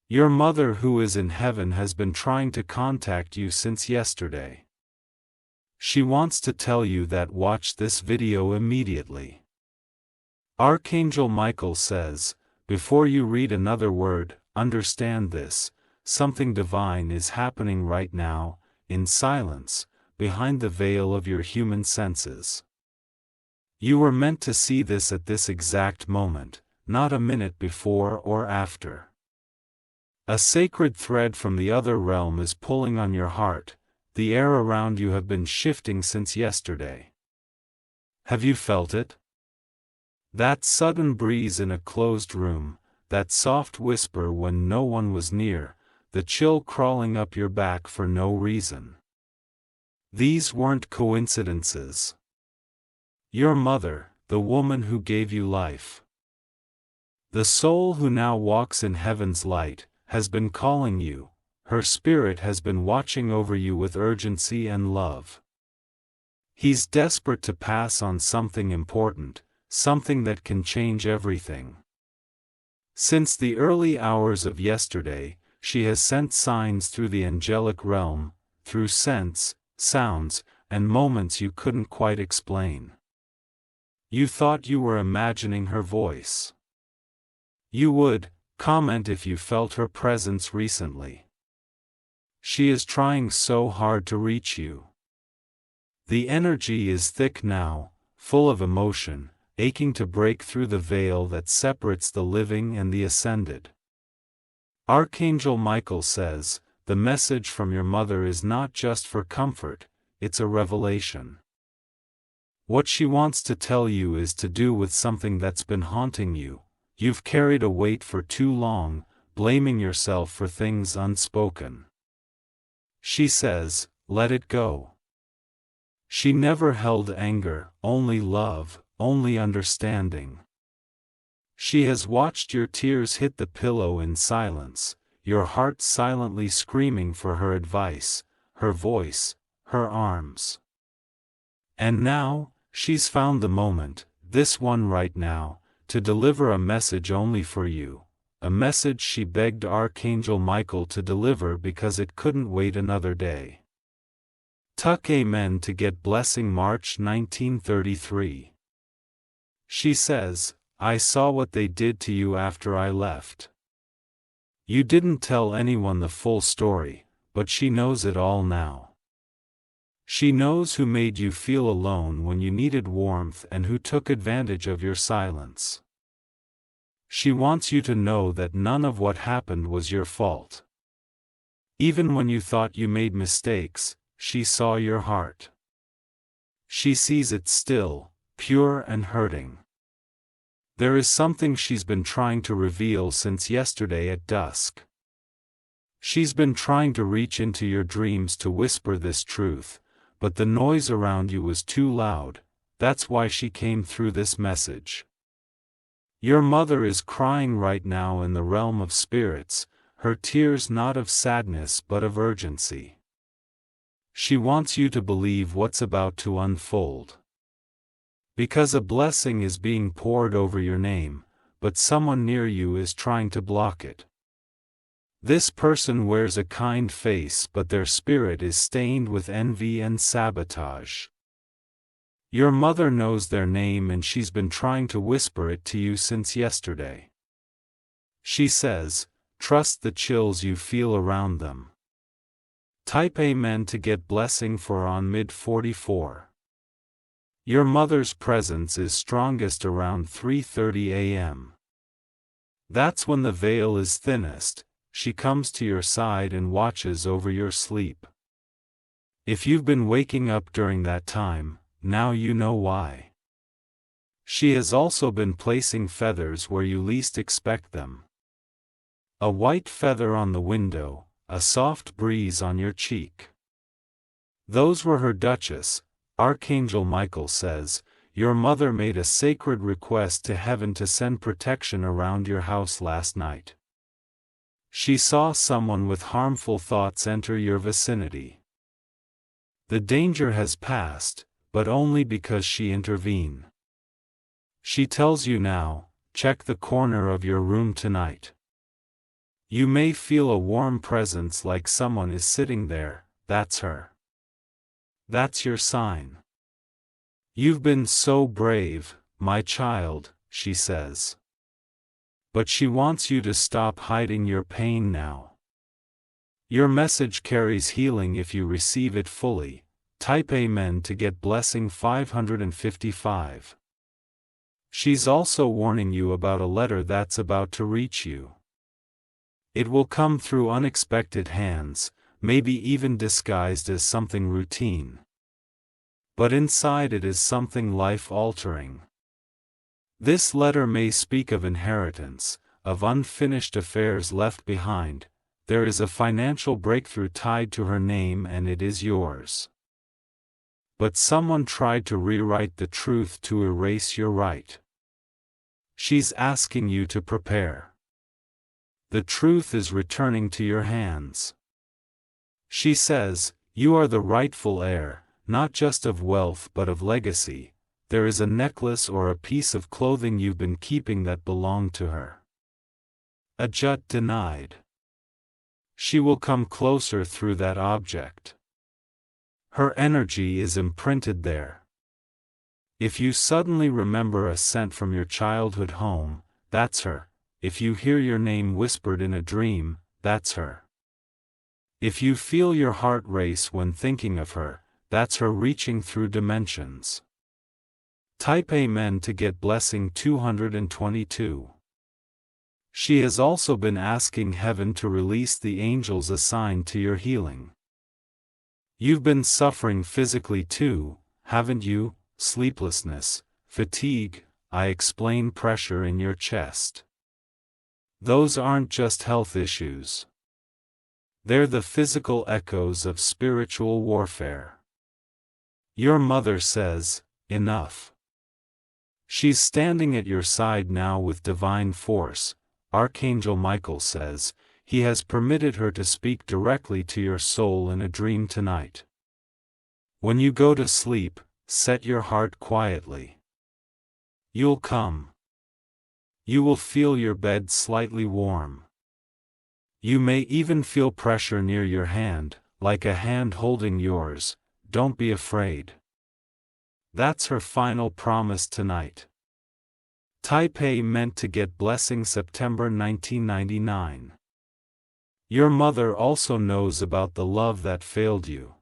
Your mother who is in heaven has been trying to contact you since yesterday. She wants to tell you that watch this video immediately. Archangel Michael says, before you read another word, understand this, something divine is happening right now, in silence, behind the veil of your human senses. You were meant to see this at this exact moment, not a minute before or after. A sacred thread from the other realm is pulling on your heart, the air around you have been shifting since yesterday. Have you felt it? That sudden breeze in a closed room, that soft whisper when no one was near, the chill crawling up your back for no reason. These weren't coincidences. Your mother, the woman who gave you life, the soul who now walks in heaven's light, has been calling you. Her spirit has been watching over you with urgency and love. He's desperate to pass on something important, something that can change everything. Since the early hours of yesterday, she has sent signs through the angelic realm, through scents, sounds, and moments you couldn't quite explain. You thought you were imagining her voice. You would comment if you felt her presence recently. She is trying so hard to reach you. The energy is thick now, full of emotion, aching to break through the veil that separates the living and the ascended. Archangel Michael says, the message from your mother is not just for comfort, it's a revelation. What she wants to tell you is to do with something that's been haunting you. You've carried a weight for too long, blaming yourself for things unspoken. She says, let it go. She never held anger, only love, only understanding. She has watched your tears hit the pillow in silence, your heart silently screaming for her advice, her voice, her arms. And now, she's found the moment, this one right now, to deliver a message only for you, a message she begged Archangel Michael to deliver because it couldn't wait another day. Tuck Amen to get blessing March 1933. She says, I saw what they did to you after I left. You didn't tell anyone the full story, but she knows it all now. She knows who made you feel alone when you needed warmth and who took advantage of your silence. She wants you to know that none of what happened was your fault. Even when you thought you made mistakes, she saw your heart. She sees it still, pure and hurting. There is something she's been trying to reveal since yesterday at dusk. She's been trying to reach into your dreams to whisper this truth, but the noise around you was too loud. That's why she came through this message. Your mother is crying right now in the realm of spirits, her tears not of sadness but of urgency. She wants you to believe what's about to unfold. Because a blessing is being poured over your name, but someone near you is trying to block it. This person wears a kind face but their spirit is stained with envy and sabotage. Your mother knows their name and she's been trying to whisper it to you since yesterday. She says, trust the chills you feel around them. Type Amen to get blessing for on mid 44. Your mother's presence is strongest around 3:30 a.m. That's when the veil is thinnest. She comes to your side and watches over your sleep. If you've been waking up during that time, now you know why. She has also been placing feathers where you least expect them. A white feather on the window, a soft breeze on your cheek. Those were her duchess. Archangel Michael says, your mother made a sacred request to heaven to send protection around your house last night. She saw someone with harmful thoughts enter your vicinity. The danger has passed, but only because she intervened. She tells you now, check the corner of your room tonight. You may feel a warm presence like someone is sitting there. That's her. That's your sign. You've been so brave, my child, she says. But she wants you to stop hiding your pain now. Your message carries healing if you receive it fully. Type Amen to get blessing 555. She's also warning you about a letter that's about to reach you. It will come through unexpected hands, maybe even disguised as something routine. But inside it is something life-altering. This letter may speak of inheritance, of unfinished affairs left behind. There is a financial breakthrough tied to her name and it is yours. But someone tried to rewrite the truth to erase your right. She's asking you to prepare. The truth is returning to your hands. She says, you are the rightful heir, not just of wealth but of legacy. There is a necklace or a piece of clothing you've been keeping that belonged to her. Ajut denied. She will come closer through that object. Her energy is imprinted there. If you suddenly remember a scent from your childhood home, that's her. If you hear your name whispered in a dream, that's her. If you feel your heart race when thinking of her, that's her reaching through dimensions. Type Amen to get blessing 222. She has also been asking heaven to release the angels assigned to your healing. You've been suffering physically too, haven't you? Sleeplessness, fatigue, I explain pressure in your chest. Those aren't just health issues. They're the physical echoes of spiritual warfare. Your mother says, enough. She's standing at your side now with divine force. Archangel Michael says, he has permitted her to speak directly to your soul in a dream tonight. When you go to sleep, set your heart quietly. You'll come. You will feel your bed slightly warm. You may even feel pressure near your hand, like a hand holding yours. Don't be afraid. That's her final promise tonight. Type Amen to get blessing September 1999. Your mother also knows about the love that failed you.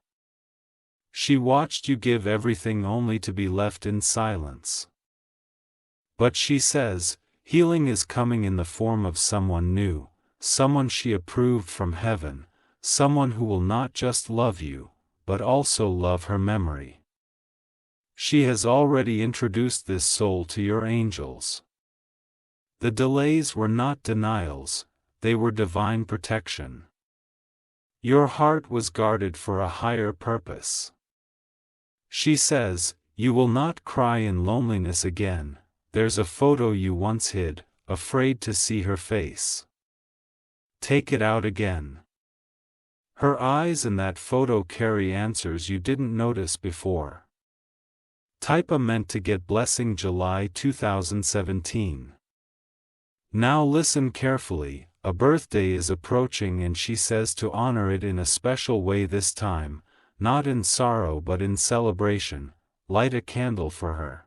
She watched you give everything only to be left in silence. But she says, healing is coming in the form of someone new, someone she approved from heaven, someone who will not just love you, but also love her memory. She has already introduced this soul to your angels. The delays were not denials, they were divine protection. Your heart was guarded for a higher purpose. She says, you will not cry in loneliness again. There's a photo you once hid, afraid to see her face. Take it out again. Her eyes in that photo carry answers you didn't notice before. Type Amen to get blessing July 2017. Now listen carefully, a birthday is approaching and she says to honor it in a special way this time, not in sorrow but in celebration. Light a candle for her.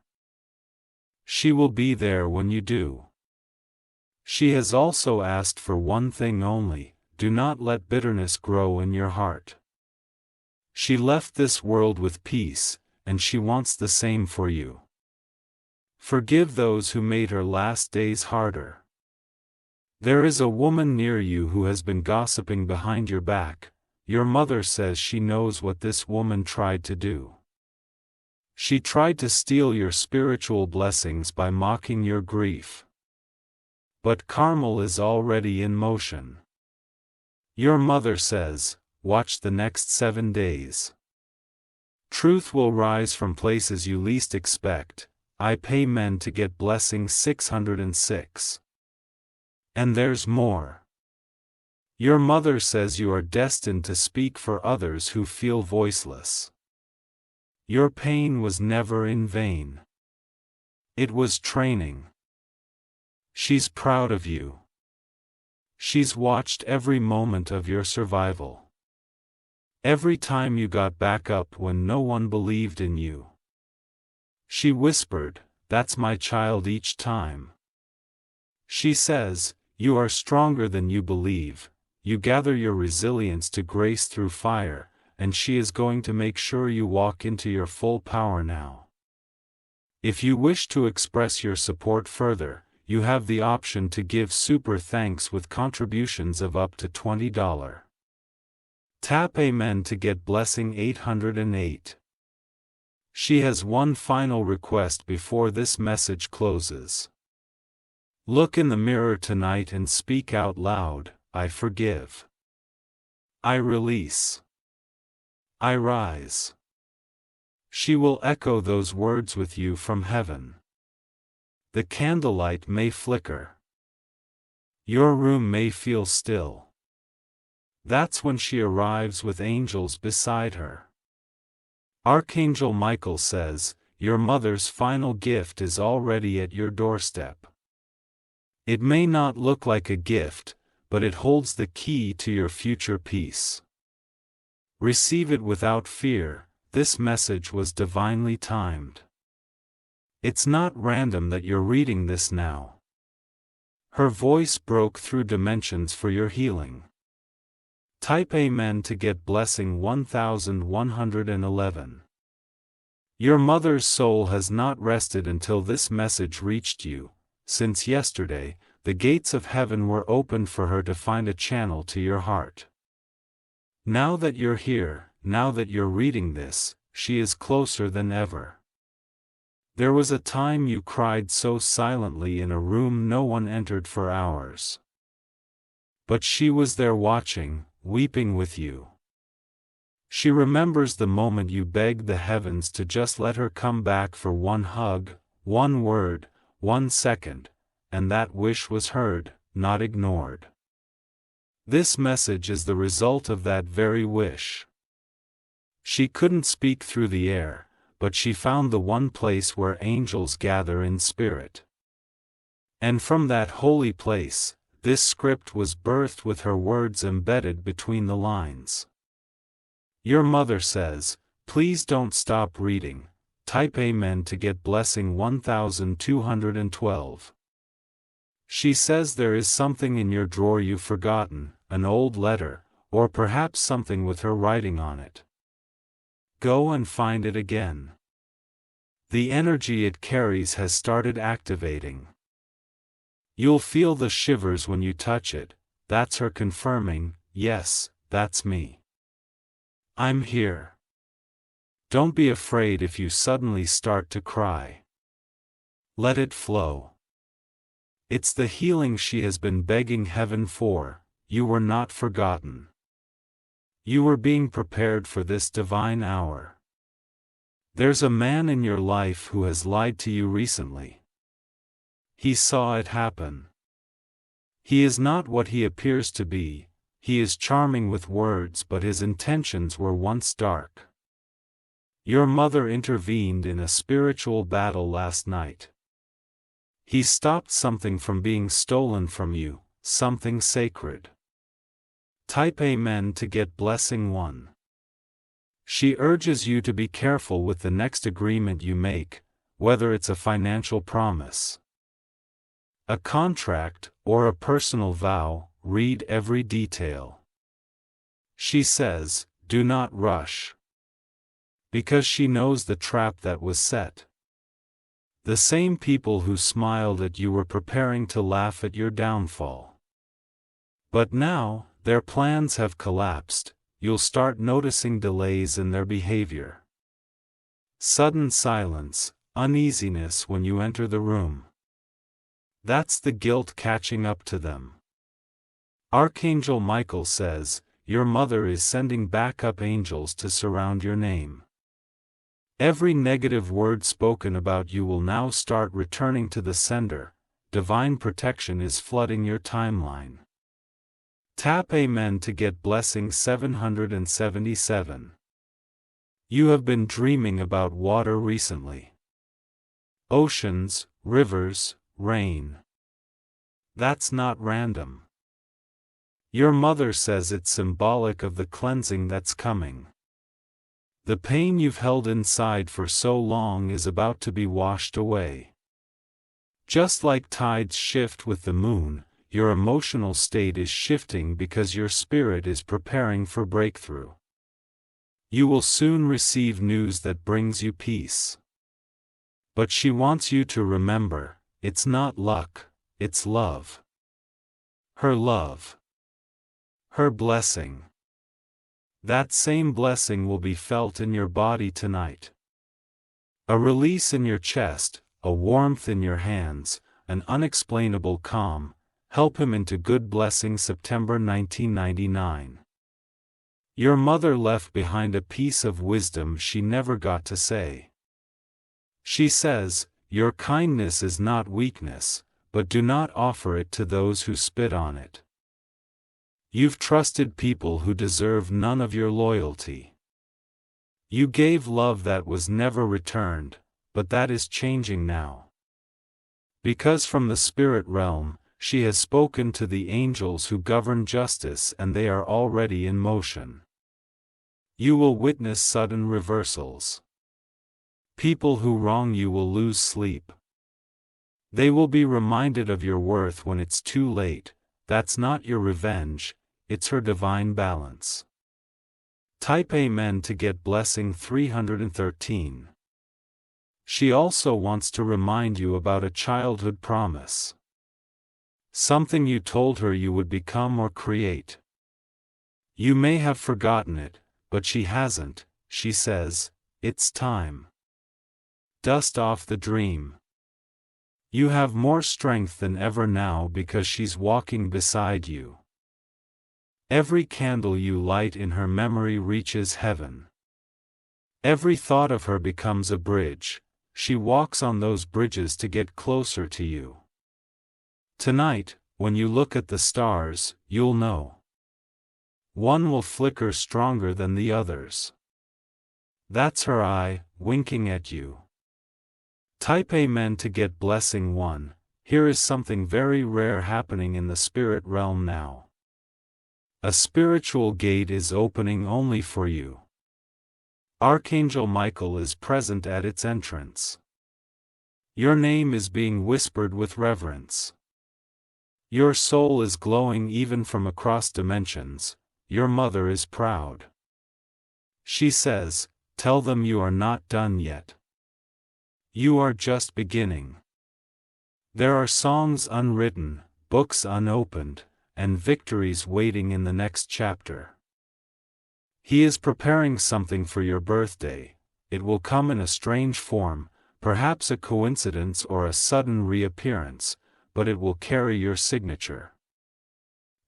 She will be there when you do. She has also asked for one thing only, do not let bitterness grow in your heart. She left this world with peace, and she wants the same for you. Forgive those who made her last days harder. There is a woman near you who has been gossiping behind your back. Your mother says she knows what this woman tried to do. She tried to steal your spiritual blessings by mocking your grief. But Carmel is already in motion. Your mother says, watch the next 7 days. Truth will rise from places you least expect. I pay men to get blessing 606. And there's more. Your mother says you are destined to speak for others who feel voiceless. Your pain was never in vain. It was training. She's proud of you. She's watched every moment of your survival. Every time you got back up when no one believed in you. She whispered, "That's my child," each time. She says, "You are stronger than you believe, you gather your resilience to grace through fire, and she is going to make sure you walk into your full power now." If you wish to express your support further, you have the option to give super thanks with contributions of up to $20. Tap Amen to get blessing 808. She has one final request before this message closes. Look in the mirror tonight and speak out loud, "I forgive. I release. I rise." She will echo those words with you from heaven. The candlelight may flicker. Your room may feel still. That's when she arrives with angels beside her. Archangel Michael says, your mother's final gift is already at your doorstep. It may not look like a gift, but it holds the key to your future peace. Receive it without fear. This message was divinely timed. It's not random that you're reading this now. Her voice broke through dimensions for your healing. Type Amen to get blessing 1111. Your mother's soul has not rested until this message reached you. Since yesterday, the gates of heaven were opened for her to find a channel to your heart. Now that you're here, now that you're reading this, she is closer than ever. There was a time you cried so silently in a room no one entered for hours. But she was there watching, weeping with you. She remembers the moment you begged the heavens to just let her come back for one hug, one word, 1 second, and that wish was heard, not ignored. This message is the result of that very wish. She couldn't speak through the air, but she found the one place where angels gather in spirit. And from that holy place, this script was birthed with her words embedded between the lines. Your mother says, "Please don't stop reading." Type Amen to get blessing 1212. She says there is something in your drawer you've forgotten, an old letter, or perhaps something with her writing on it. Go and find it again. The energy it carries has started activating. You'll feel the shivers when you touch it. That's her confirming, "Yes, that's me. I'm here." Don't be afraid if you suddenly start to cry. Let it flow. It's the healing she has been begging heaven for. You were not forgotten. You were being prepared for this divine hour. There's a man in your life who has lied to you recently. He saw it happen. He is not what he appears to be. He is charming with words, but his intentions were once dark. Your mother intervened in a spiritual battle last night. He stopped something from being stolen from you, something sacred. Type Amen to get blessing 1. She urges you to be careful with the next agreement you make, whether it's a financial promise, a contract, or a personal vow. Read every detail. She says, do not rush. Because she knows the trap that was set. The same people who smiled at you were preparing to laugh at your downfall. But now, their plans have collapsed. You'll start noticing delays in their behavior. Sudden silence, uneasiness when you enter the room. That's the guilt catching up to them. Archangel Michael says, your mother is sending backup angels to surround your name. Every negative word spoken about you will now start returning to the sender. Divine protection is flooding your timeline. Tap Amen to get blessing 777. You have been dreaming about water recently. Oceans, rivers, rain. That's not random. Your mother says it's symbolic of the cleansing that's coming. The pain you've held inside for so long is about to be washed away. Just like tides shift with the moon, your emotional state is shifting because your spirit is preparing for breakthrough. You will soon receive news that brings you peace. But she wants you to remember, it's not luck, it's love. Her love. Her blessing. That same blessing will be felt in your body tonight. A release in your chest, a warmth in your hands, an unexplainable calm. Help him into good blessing. September 1999. Your mother left behind a piece of wisdom she never got to say. She says, your kindness is not weakness, but do not offer it to those who spit on it. You've trusted people who deserve none of your loyalty. You gave love that was never returned, but that is changing now. Because from the spirit realm, she has spoken to the angels who govern justice, and they are already in motion. You will witness sudden reversals. People who wrong you will lose sleep. They will be reminded of your worth when it's too late. That's not your revenge, it's her divine balance. Type Amen to get blessing 313. She also wants to remind you about a childhood promise. Something you told her you would become or create. You may have forgotten it, but she hasn't. She says, it's time. Dust off the dream. You have more strength than ever now because she's walking beside you. Every candle you light in her memory reaches heaven. Every thought of her becomes a bridge. She walks on those bridges to get closer to you. Tonight, when you look at the stars, you'll know. One will flicker stronger than the others. That's her eye, winking at you. Type Amen to get blessing 1. Here is something very rare happening in the spirit realm now. A spiritual gate is opening only for you. Archangel Michael is present at its entrance. Your name is being whispered with reverence. Your soul is glowing even from across dimensions. Your mother is proud. She says, tell them you are not done yet. You are just beginning. There are songs unwritten, books unopened, and victories waiting in the next chapter. He is preparing something for your birthday. It will come in a strange form, perhaps a coincidence or a sudden reappearance, but it will carry your signature.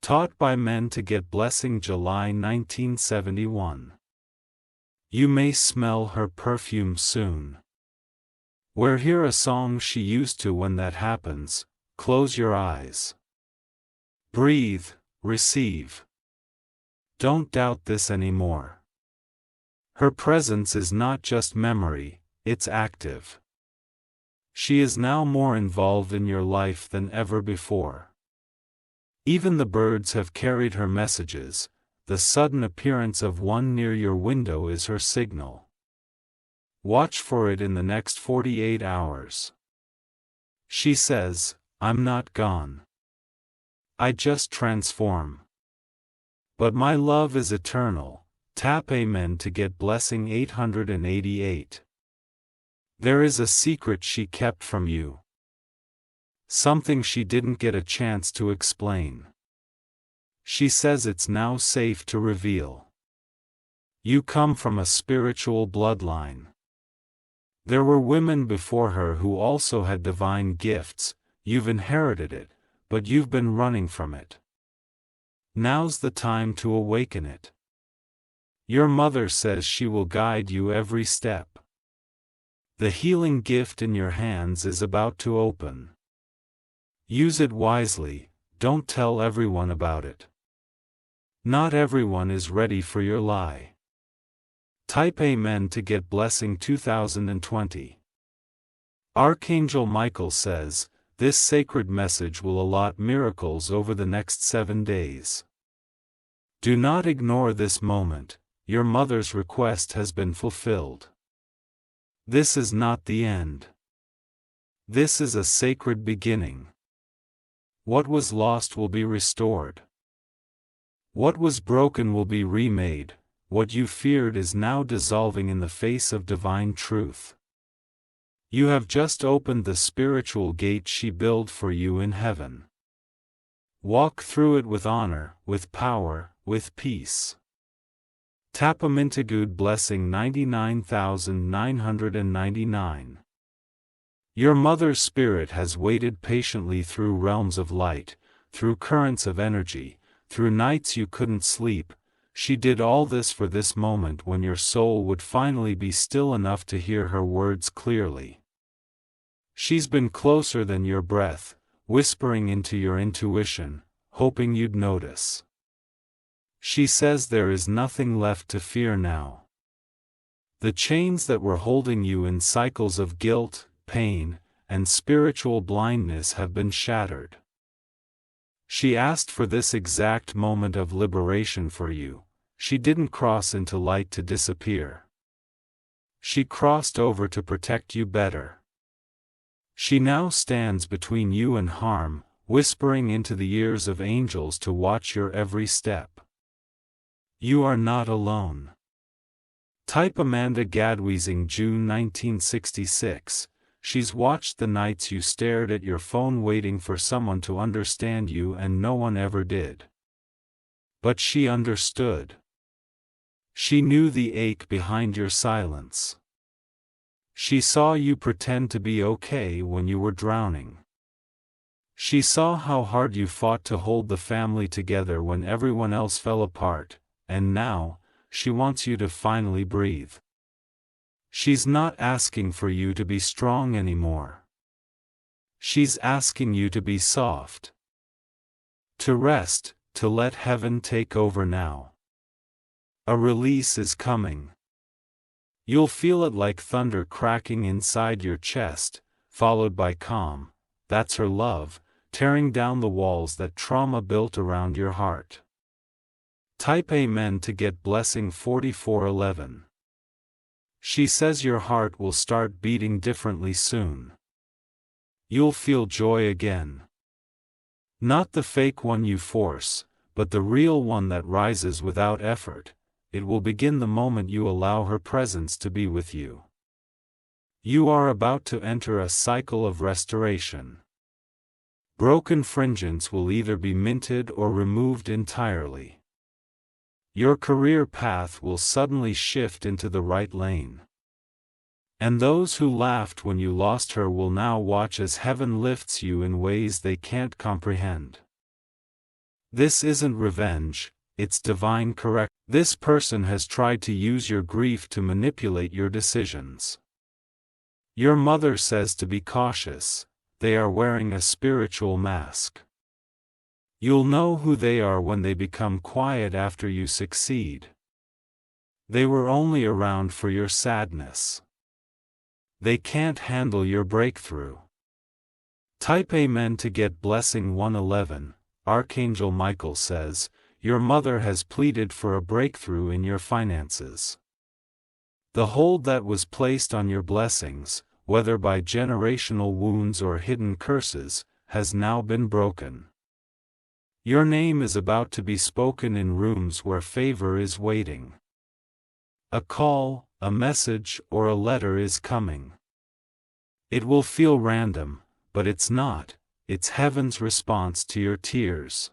Taught by Men to Get Blessing, July 1971. You may smell her perfume soon. We'll hear a song she used to when that happens. Close your eyes. Breathe, receive. Don't doubt this anymore. Her presence is not just memory, it's active. She is now more involved in your life than ever before. Even the birds have carried her messages. The sudden appearance of one near your window is her signal. Watch for it in the next 48 hours. She says, I'm not gone. I just transform. But my love is eternal. Tap Amen to get blessing 888. There is a secret she kept from you. Something she didn't get a chance to explain. She says it's now safe to reveal. You come from a spiritual bloodline. There were women before her who also had divine gifts. You've inherited it, but you've been running from it. Now's the time to awaken it. Your mother says she will guide you every step. The healing gift in your hands is about to open. Use it wisely, don't tell everyone about it. Not everyone is ready for your lie. Type Amen to get blessing 2020. Archangel Michael says, this sacred message will allot miracles over the next 7 days. Do not ignore this moment. Your mother's request has been fulfilled. This is not the end. This is a sacred beginning. What was lost will be restored. What was broken will be remade. What you feared is now dissolving in the face of divine truth. You have just opened the spiritual gate she built for you in heaven. Walk through it with honor, with power, with peace. Tapamintagud blessing 99,999. Your mother's spirit has waited patiently through realms of light, through currents of energy, through nights you couldn't sleep. She did all this for this moment when your soul would finally be still enough to hear her words clearly. She's been closer than your breath, whispering into your intuition, hoping you'd notice. She says there is nothing left to fear now. The chains that were holding you in cycles of guilt, pain, and spiritual blindness have been shattered. She asked for this exact moment of liberation for you. She didn't cross into light to disappear. She crossed over to protect you better. She now stands between you and harm, whispering into the ears of angels to watch your every step. You are not alone. Type Amanda Gadweasing June 1966. She's watched the nights you stared at your phone waiting for someone to understand you and no one ever did. But she understood. She knew the ache behind your silence. She saw you pretend to be okay when you were drowning. She saw how hard you fought to hold the family together when everyone else fell apart, and now, she wants you to finally breathe. She's not asking for you to be strong anymore. She's asking you to be soft. To rest, to let heaven take over now. A release is coming. You'll feel it like thunder cracking inside your chest, followed by calm. That's her love, tearing down the walls that trauma built around your heart. Type Amen to get blessing 4411. She says your heart will start beating differently soon. You'll feel joy again. Not the fake one you force, but the real one that rises without effort. It will begin the moment you allow her presence to be with you. You are about to enter a cycle of restoration. Broken fringes will either be minted or removed entirely. Your career path will suddenly shift into the right lane. And those who laughed when you lost her will now watch as heaven lifts you in ways they can't comprehend. This isn't revenge, it's divine correction. This person has tried to use your grief to manipulate your decisions. Your mother says to be cautious. They are wearing a spiritual mask. You'll know who they are when they become quiet after you succeed. They were only around for your sadness. They can't handle your breakthrough. Type Amen to get blessing 111. Archangel Michael says, your mother has pleaded for a breakthrough in your finances. The hold that was placed on your blessings, whether by generational wounds or hidden curses, has now been broken. Your name is about to be spoken in rooms where favor is waiting. A call, a message, or a letter is coming. It will feel random, but it's not. It's heaven's response to your tears.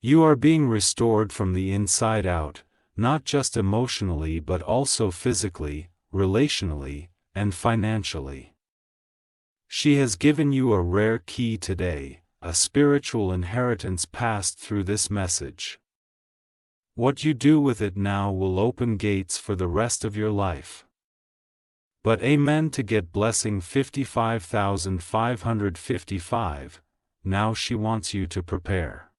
You are being restored from the inside out, not just emotionally but also physically, relationally, and financially. She has given you a rare key today, a spiritual inheritance passed through this message. What you do with it now will open gates for the rest of your life. But Amen to get blessing 55,555. Now she wants you to prepare.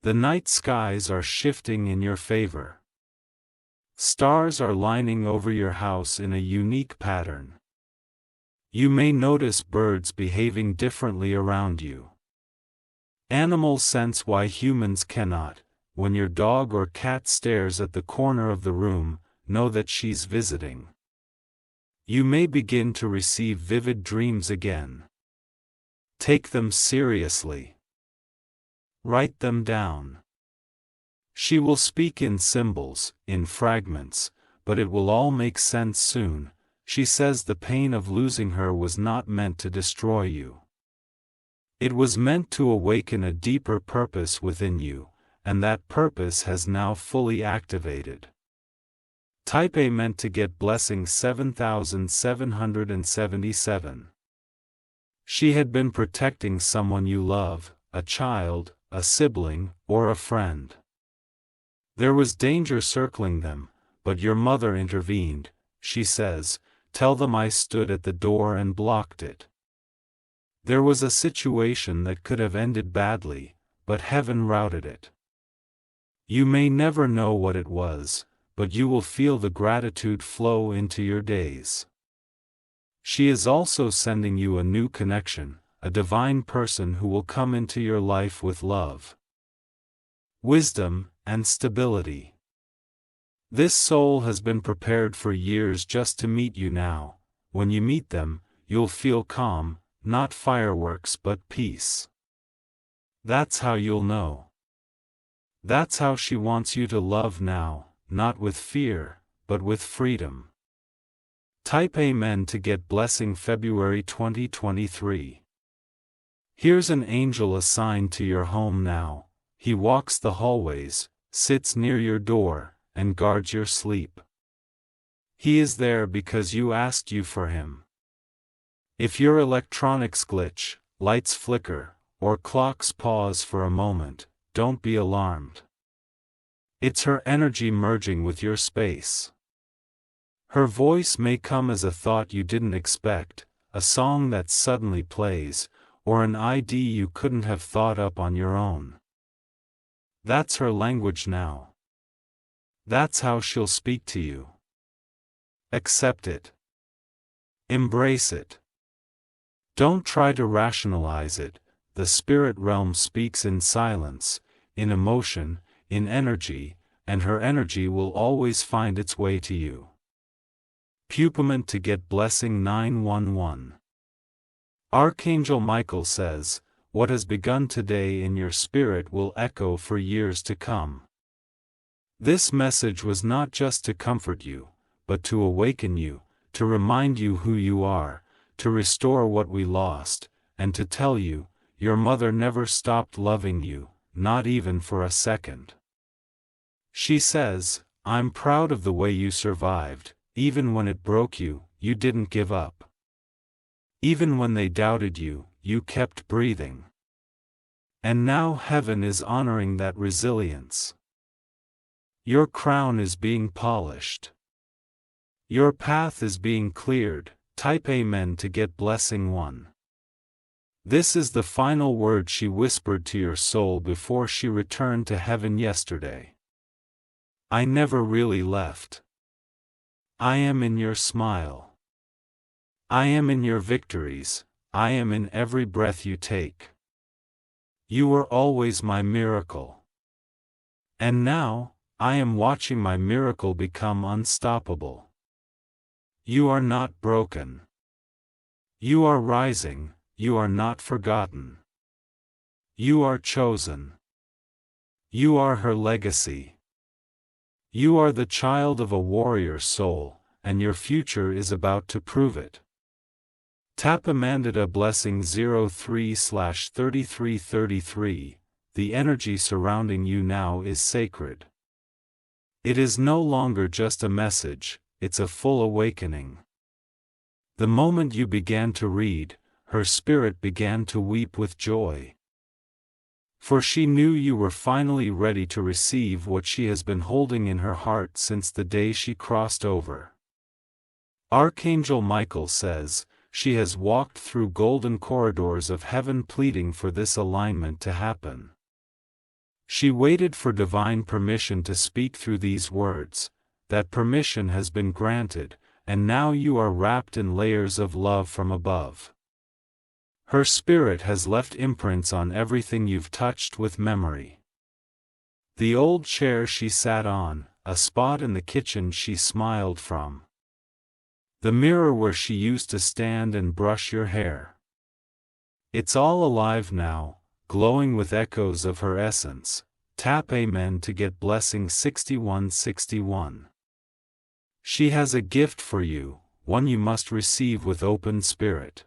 The night skies are shifting in your favor. Stars are lining over your house in a unique pattern. You may notice birds behaving differently around you. Animals sense why humans cannot. when your dog or cat stares at the corner of the room, know that she's visiting. You may begin to receive vivid dreams again. Take them seriously. Write them down. She will speak in symbols, in fragments, but it will all make sense soon. She says the pain of losing her was not meant to destroy you. It was meant to awaken a deeper purpose within you, and that purpose has now fully activated. Type Amen to get blessing 7777. She had been protecting someone you love, a child, a sibling, or a friend. There was danger circling them, but your mother intervened. She says, "Tell them I stood at the door and blocked it." There was a situation that could have ended badly, but heaven routed it. You may never know what it was, but you will feel the gratitude flow into your days. She is also sending you a new connection, a divine person who will come into your life with love, wisdom, and stability. This soul has been prepared for years just to meet you now. When you meet them, you'll feel calm, not fireworks but peace. That's how you'll know. That's how she wants you to love now, not with fear, but with freedom. Type Amen to get blessing February 2023. Here's an angel assigned to your home now. He walks the hallways, sits near your door, and guards your sleep. He is there because you asked you for him. If your electronics glitch, lights flicker, or clocks pause for a moment, don't be alarmed. It's her energy merging with your space. Her voice may come as a thought you didn't expect, a song that suddenly plays, or an idea you couldn't have thought up on your own. That's her language now. That's how she'll speak to you. Accept it. Embrace it. Don't try to rationalize it. The spirit realm speaks in silence, in emotion, in energy, and her energy will always find its way to you. Pupament to get blessing 911. Archangel Michael says, "What has begun today in your spirit will echo for years to come." This message was not just to comfort you, but to awaken you, to remind you who you are, to restore what we lost, and to tell you, your mother never stopped loving you, not even for a second. She says, "I'm proud of the way you survived, even when it broke you, you didn't give up. Even when they doubted you, you kept breathing. And now heaven is honoring that resilience. Your crown is being polished. Your path is being cleared." Type Amen to get blessing 1. This is the final word she whispered to your soul before she returned to heaven yesterday. I never really left. I am in your smile. I am in your victories. I am in every breath you take. You were always my miracle. And now, I am watching my miracle become unstoppable. You are not broken. You are rising, you are not forgotten. You are chosen. You are her legacy. You are the child of a warrior soul, and your future is about to prove it. Tap Amandita blessing 03/3333. The energy surrounding you now is sacred. It is no longer just a message, it's a full awakening. The moment you began to read, her spirit began to weep with joy. For she knew you were finally ready to receive what she has been holding in her heart since the day she crossed over. Archangel Michael says, she has walked through golden corridors of heaven pleading for this alignment to happen. She waited for divine permission to speak through these words. That permission has been granted, and now you are wrapped in layers of love from above. Her spirit has left imprints on everything you've touched with memory. The old chair she sat on, a spot in the kitchen she smiled from. The mirror where she used to stand and brush your hair. It's all alive now, glowing with echoes of her essence. Tap Amen to get blessing 6161. She has a gift for you, one you must receive with open spirit.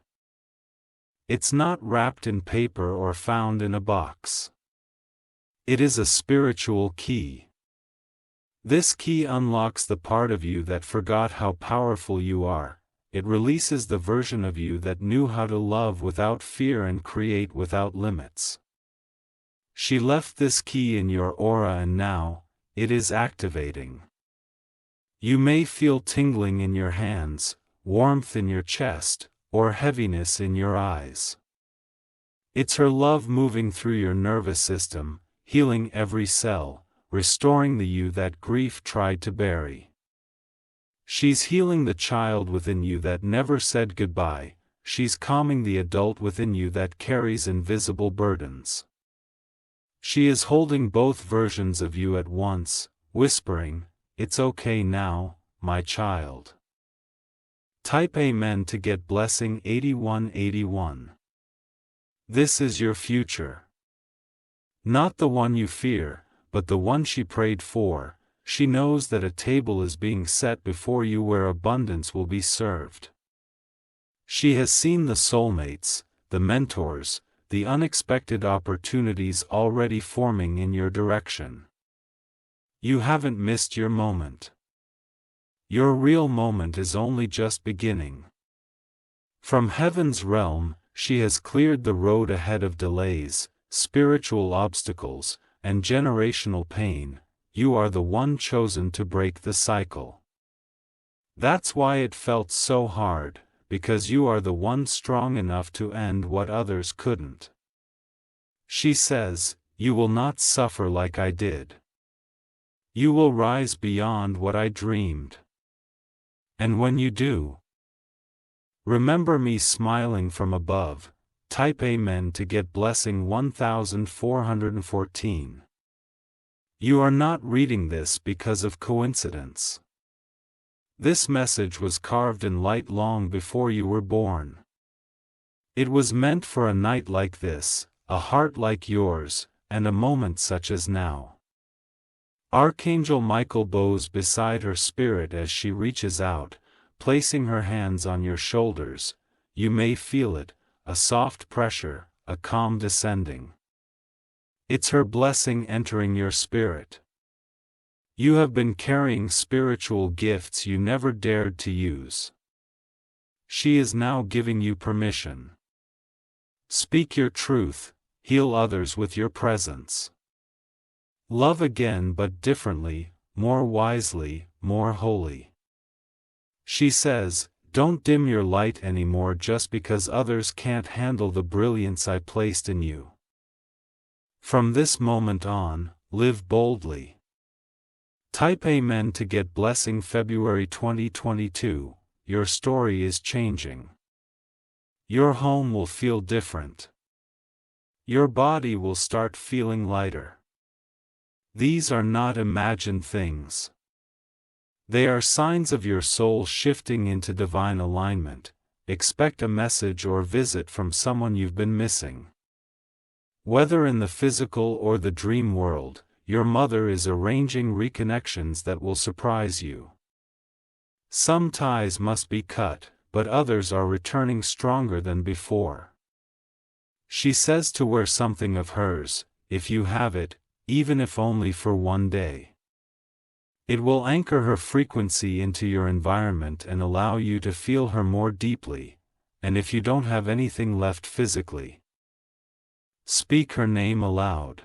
It's not wrapped in paper or found in a box. It is a spiritual key. This key unlocks the part of you that forgot how powerful you are. It releases the version of you that knew how to love without fear and create without limits. She left this key in your aura and now, it is activating. You may feel tingling in your hands, warmth in your chest, or heaviness in your eyes. It's her love moving through your nervous system, healing every cell, restoring the you that grief tried to bury. She's healing the child within you that never said goodbye. She's calming the adult within you that carries invisible burdens. She is holding both versions of you at once, whispering, "It's okay now, my child." Type Amen to get blessing 8181. This is your future. Not the one you fear, but the one she prayed for. She knows that a table is being set before you where abundance will be served. She has seen the soulmates, the mentors, the unexpected opportunities already forming in your direction. You haven't missed your moment. Your real moment is only just beginning. From heaven's realm, she has cleared the road ahead of delays, spiritual obstacles, and generational pain. You are the one chosen to break the cycle. That's why it felt so hard, because you are the one strong enough to end what others couldn't. She says, "You will not suffer like I did. You will rise beyond what I dreamed. And when you do, remember me smiling from above." Type Amen to get blessing 1414. You are not reading this because of coincidence. This message was carved in light long before you were born. It was meant for a night like this, a heart like yours, and a moment such as now. Archangel Michael bows beside her spirit as she reaches out, placing her hands on your shoulders. You may feel it, a soft pressure, a calm descending. It's her blessing entering your spirit. You have been carrying spiritual gifts you never dared to use. She is now giving you permission. Speak your truth, heal others with your presence. Love again but differently, more wisely, more holy. She says, "Don't dim your light anymore just because others can't handle the brilliance I placed in you. From this moment on, live boldly." Type Amen to get blessing February 2022. Your story is changing. Your home will feel different. Your body will start feeling lighter. These are not imagined things. They are signs of your soul shifting into divine alignment. Expect a message or visit from someone you've been missing. Whether in the physical or the dream world, your mother is arranging reconnections that will surprise you. Some ties must be cut, but others are returning stronger than before. She says to wear something of hers, if you have it, even if only for one day. It will anchor her frequency into your environment and allow you to feel her more deeply, and if you don't have anything left physically, speak her name aloud.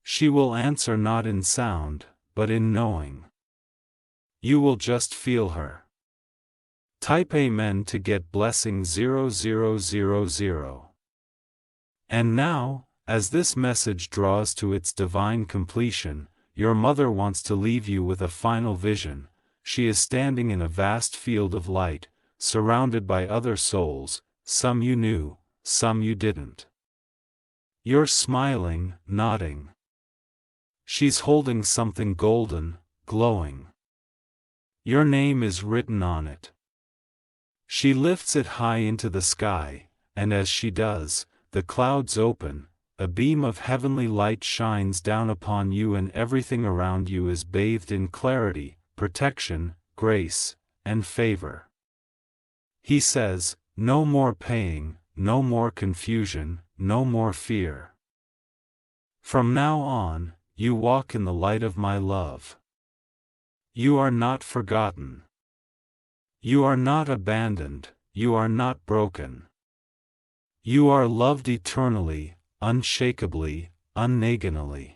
She will answer not in sound, but in knowing. You will just feel her. Type Amen to get blessing 0000. And now, as this message draws to its divine completion, your mother wants to leave you with a final vision. She is standing in a vast field of light, surrounded by other souls, some you knew, some you didn't. You're smiling, nodding. She's holding something golden, glowing. Your name is written on it. She lifts it high into the sky, and as she does, the clouds open, a beam of heavenly light shines down upon you, and everything around you is bathed in clarity, protection, grace, and favor. He says, no more pain, no more confusion, no more fear. From now on, you walk in the light of my love. You are not forgotten. You are not abandoned, you are not broken. You are loved eternally, unshakably, unnaganally.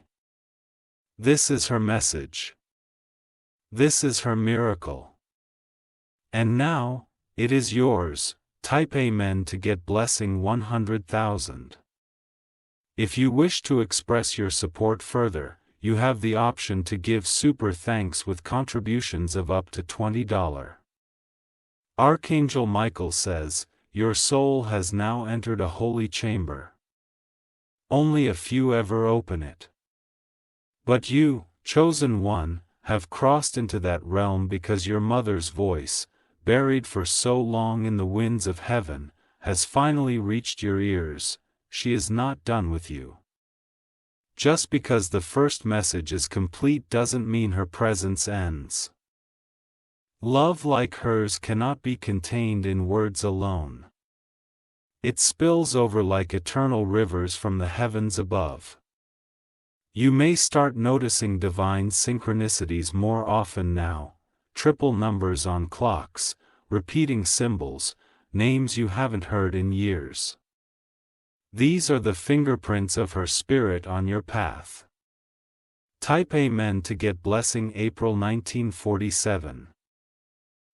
This is her message. This is her miracle. And now, it is yours. Type Amen to get blessing 100,000. If you wish to express your support further, you have the option to give super thanks with contributions of up to $20. Archangel Michael says, your soul has now entered a holy chamber. Only a few ever open it. But you, chosen one, have crossed into that realm because your mother's voice, buried for so long in the winds of heaven, has finally reached your ears. She is not done with you. Just because the first message is complete doesn't mean her presence ends. Love like hers cannot be contained in words alone. It spills over like eternal rivers from the heavens above. You may start noticing divine synchronicities more often now, triple numbers on clocks, repeating symbols, names you haven't heard in years. These are the fingerprints of her spirit on your path. Type Amen to get blessing April 1947.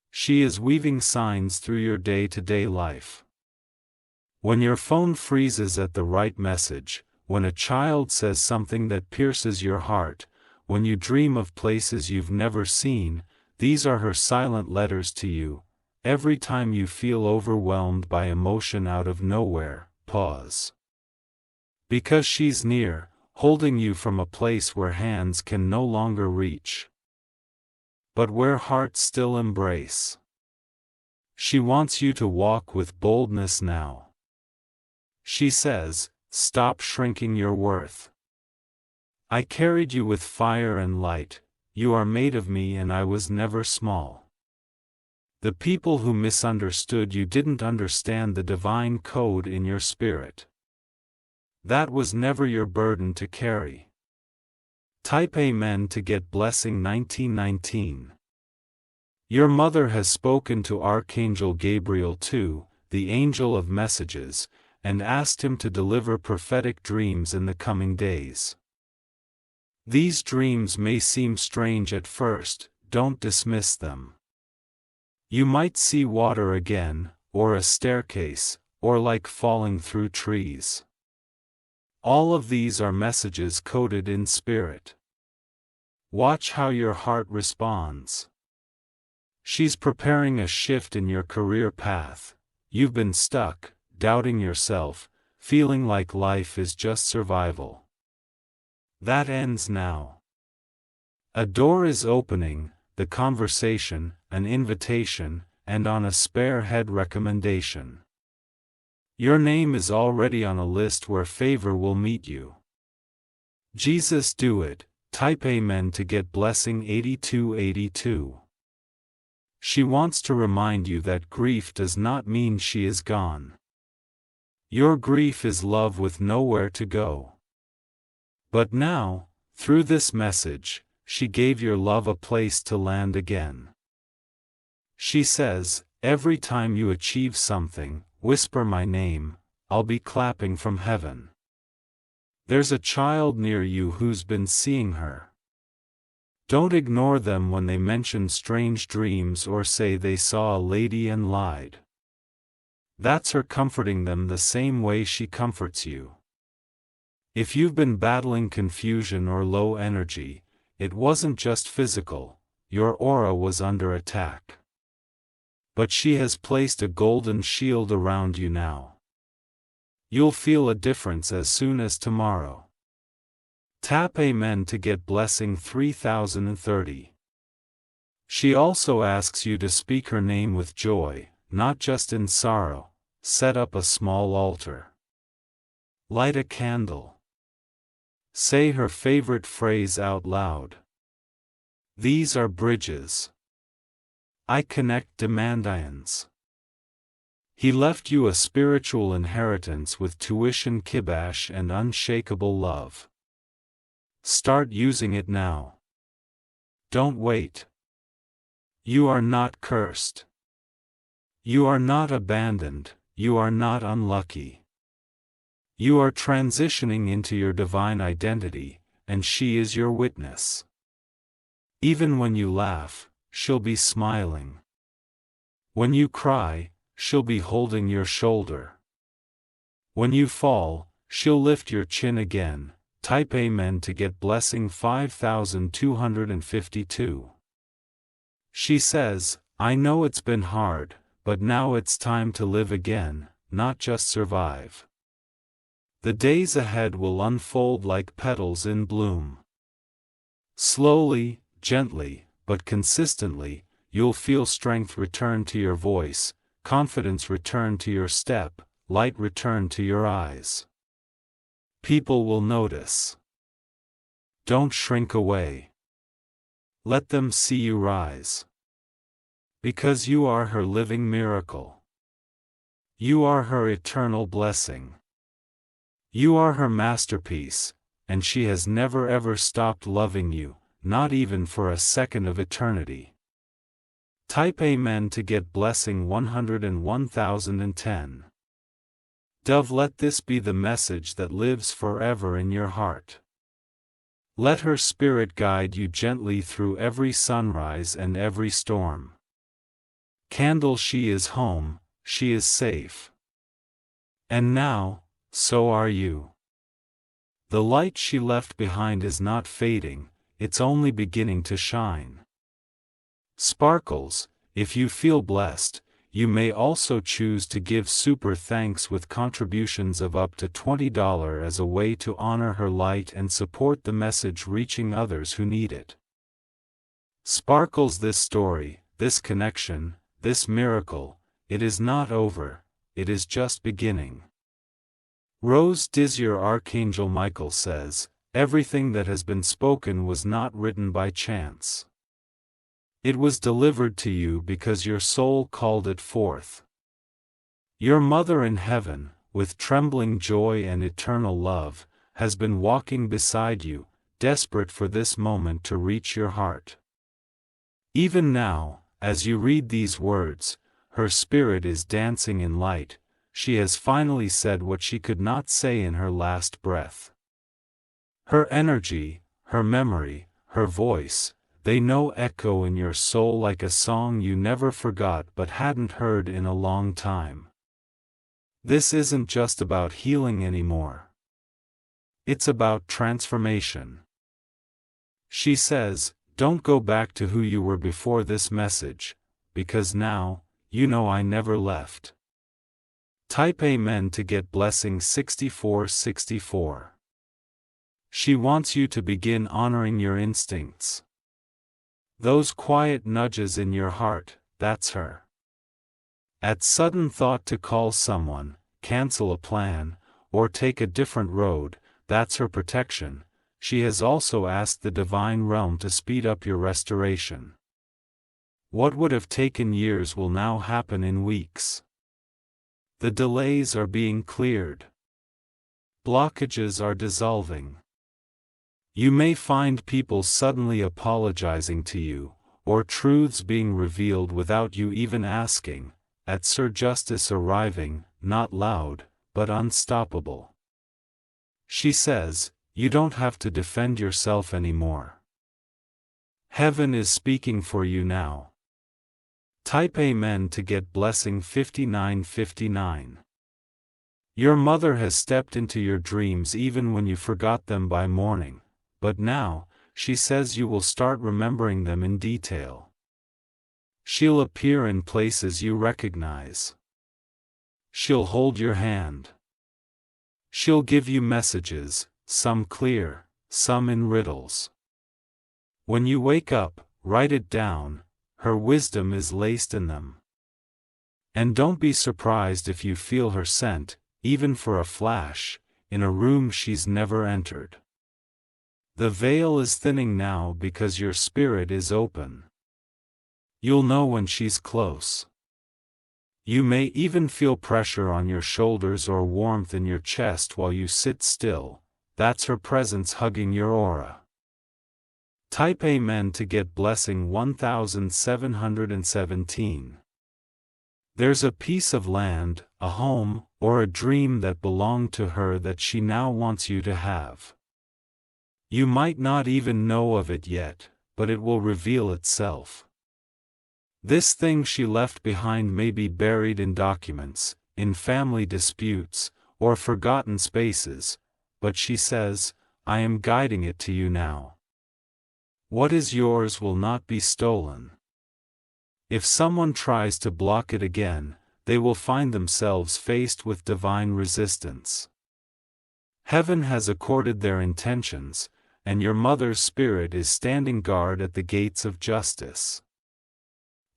She is weaving signs through your day-to-day life. When your phone freezes at the right message, when a child says something that pierces your heart, when you dream of places you've never seen, these are her silent letters to you. Every time you feel overwhelmed by emotion out of nowhere, pause. Because she's near, holding you from a place where hands can no longer reach, but where hearts still embrace. She wants you to walk with boldness now. She says, stop shrinking your worth. I carried you with fire and light, you are made of me and I was never small. The people who misunderstood you didn't understand the divine code in your spirit. That was never your burden to carry. Type Amen to get blessing 1919. Your mother has spoken to Archangel Gabriel too, the angel of messages, and asked him to deliver prophetic dreams in the coming days. These dreams may seem strange at first, don't dismiss them. You might see water again, or a staircase, or like falling through trees. All of these are messages coded in spirit. Watch how your heart responds. She's preparing a shift in your career path. You've been stuck, doubting yourself, feeling like life is just survival. That ends now. A door is opening, the conversation, an invitation, and on a spare head recommendation. Your name is already on a list where favor will meet you. Jesus do it. Type Amen to get blessing 8282. She wants to remind you that grief does not mean she is gone. Your grief is love with nowhere to go. But now, through this message, she gave your love a place to land again. She says, every time you achieve something, whisper my name, I'll be clapping from heaven. There's a child near you who's been seeing her. Don't ignore them when they mention strange dreams or say they saw a lady and lied. That's her comforting them the same way she comforts you. If you've been battling confusion or low energy, it wasn't just physical, your aura was under attack. But she has placed a golden shield around you now. You'll feel a difference as soon as tomorrow. Tap Amen to get blessing 3030. She also asks you to speak her name with joy, not just in sorrow. Set up a small altar. Light a candle. Say her favorite phrase out loud. These are bridges. I connect Demandians. He left you a spiritual inheritance with tuition kibash and unshakable love. Start using it now. Don't wait. You are not cursed. You are not abandoned, you are not unlucky. You are transitioning into your divine identity, and she is your witness. Even when you laugh, she'll be smiling. When you cry, she'll be holding your shoulder. When you fall, she'll lift your chin again. Type Amen to get blessing 5252. She says, I know it's been hard, but now it's time to live again, not just survive. The days ahead will unfold like petals in bloom. Slowly, gently, but consistently, you'll feel strength return to your voice, confidence return to your step, light return to your eyes. People will notice. Don't shrink away. Let them see you rise. Because you are her living miracle. You are her eternal blessing. You are her masterpiece, and she has never ever stopped loving you, not even for a second of eternity. Type Amen to get blessing 101,010. Dove, let this be the message that lives forever in your heart. Let her spirit guide you gently through every sunrise and every storm. Candle, she is home, she is safe. And now, so are you. The light she left behind is not fading, it's only beginning to shine. Sparkles, if you feel blessed, you may also choose to give super thanks with contributions of up to $20 as a way to honor her light and support the message reaching others who need it. Sparkles, this story, this connection, this miracle, it is not over, it is just beginning. Rose Dizier Archangel Michael says, everything that has been spoken was not written by chance. It was delivered to you because your soul called it forth. Your mother in heaven, with trembling joy and eternal love, has been walking beside you, desperate for this moment to reach your heart. Even now, as you read these words, her spirit is dancing in light. She has finally said what she could not say in her last breath. Her energy, her memory, her voice, they now echo in your soul like a song you never forgot but hadn't heard in a long time. This isn't just about healing anymore. It's about transformation. She says, don't go back to who you were before this message, because now, you know I never left. Type Amen to get blessing 6464. She wants you to begin honoring your instincts. Those quiet nudges in your heart, that's her. At sudden thought to call someone, cancel a plan, or take a different road, that's her protection. She has also asked the divine realm to speed up your restoration. What would have taken years will now happen in weeks. The delays are being cleared. Blockages are dissolving. You may find people suddenly apologizing to you, or truths being revealed without you even asking, at Sir Justice arriving, not loud, but unstoppable. She says, you don't have to defend yourself anymore. Heaven is speaking for you now. Type Amen to get blessing 5959. Your mother has stepped into your dreams even when you forgot them by morning, but now, she says you will start remembering them in detail. She'll appear in places you recognize. She'll hold your hand. She'll give you messages, some clear, some in riddles. When you wake up, write it down, her wisdom is laced in them. And don't be surprised if you feel her scent, even for a flash, in a room she's never entered. The veil is thinning now because your spirit is open. You'll know when she's close. You may even feel pressure on your shoulders or warmth in your chest while you sit still. That's her presence hugging your aura. Type Amen to get blessing 1717. There's a piece of land, a home, or a dream that belonged to her that she now wants you to have. You might not even know of it yet, but it will reveal itself. This thing she left behind may be buried in documents, in family disputes, or forgotten spaces, but she says, I am guiding it to you now. What is yours will not be stolen. If someone tries to block it again, they will find themselves faced with divine resistance. Heaven has accorded their intentions, and your mother's spirit is standing guard at the gates of justice.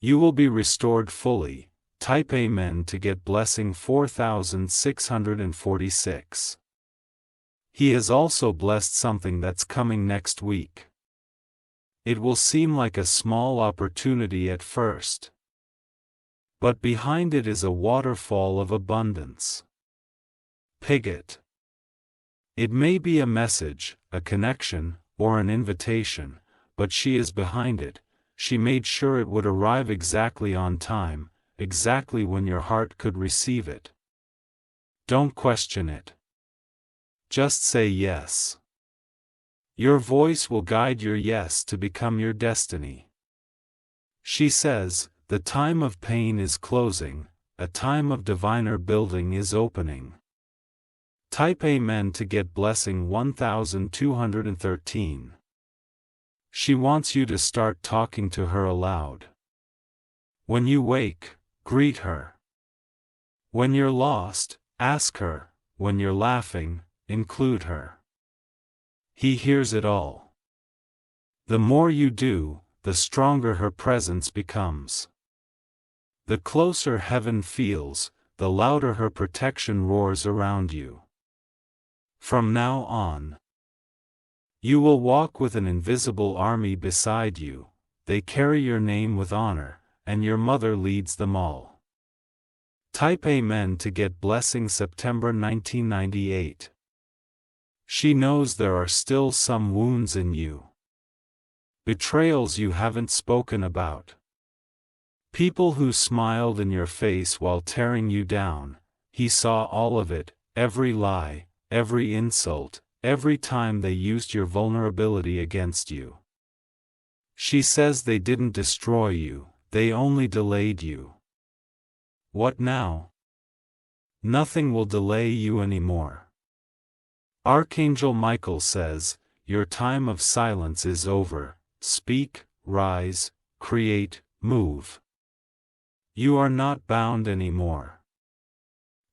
You will be restored fully. Type Amen to get blessing 4646. He has also blessed something that's coming next week. It will seem like a small opportunity at first, but behind it is a waterfall of abundance. Piglet. It may be a message, a connection, or an invitation, but she is behind it. She made sure it would arrive exactly on time, exactly when your heart could receive it. Don't question it. Just say yes. Your voice will guide your yes to become your destiny. She says, the time of pain is closing, a time of diviner building is opening. Type Amen to get blessing 1213. She wants you to start talking to her aloud. When you wake, greet her. When you're lost, ask her. When you're laughing, include her. He hears it all. The more you do, the stronger her presence becomes. The closer heaven feels, the louder her protection roars around you. From now on, you will walk with an invisible army beside you. They carry your name with honor, and your mother leads them all. Type Amen to get blessing September 1998. She knows there are still some wounds in you. Betrayals you haven't spoken about. People who smiled in your face while tearing you down. He saw all of it, every lie, every insult, every time they used your vulnerability against you. She says they didn't destroy you, they only delayed you. What now? Nothing will delay you anymore. Archangel Michael says, your time of silence is over. Speak, rise, create, move. You are not bound anymore.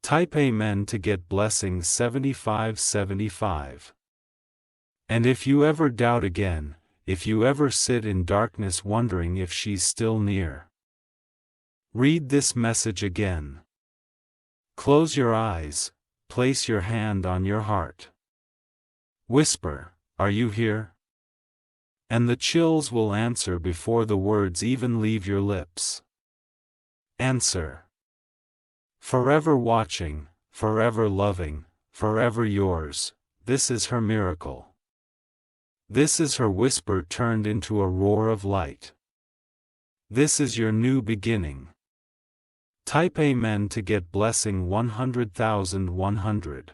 Type Amen to get blessing 7575. And if you ever doubt again, if you ever sit in darkness wondering if she's still near, read this message again. Close your eyes, place your hand on your heart. Whisper, are you here? And the chills will answer before the words even leave your lips. Answer. Forever watching, forever loving, forever yours, this is her miracle. This is her whisper turned into a roar of light. This is your new beginning. Type Amen to get blessing 100,100.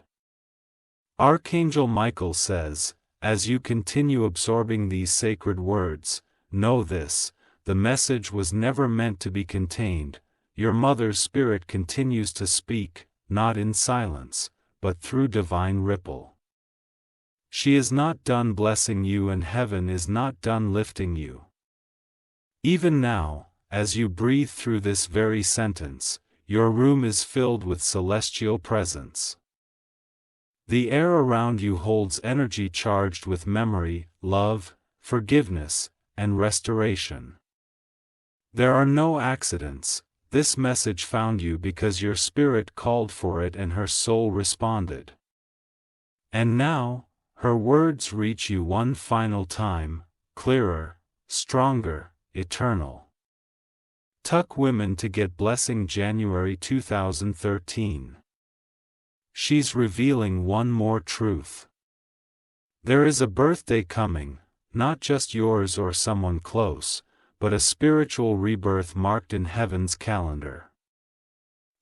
Archangel Michael says, as you continue absorbing these sacred words, know this, the message was never meant to be contained. Your mother's spirit continues to speak, not in silence, but through divine ripple. She is not done blessing you and heaven is not done lifting you. Even now, as you breathe through this very sentence, your room is filled with celestial presence. The air around you holds energy charged with memory, love, forgiveness, and restoration. There are no accidents. This message found you because your spirit called for it and her soul responded. And now, her words reach you one final time, clearer, stronger, eternal. Tuck Women to Get Blessing, January 2013. She's revealing one more truth. There is a birthday coming, not just yours or someone close, but a spiritual rebirth marked in heaven's calendar.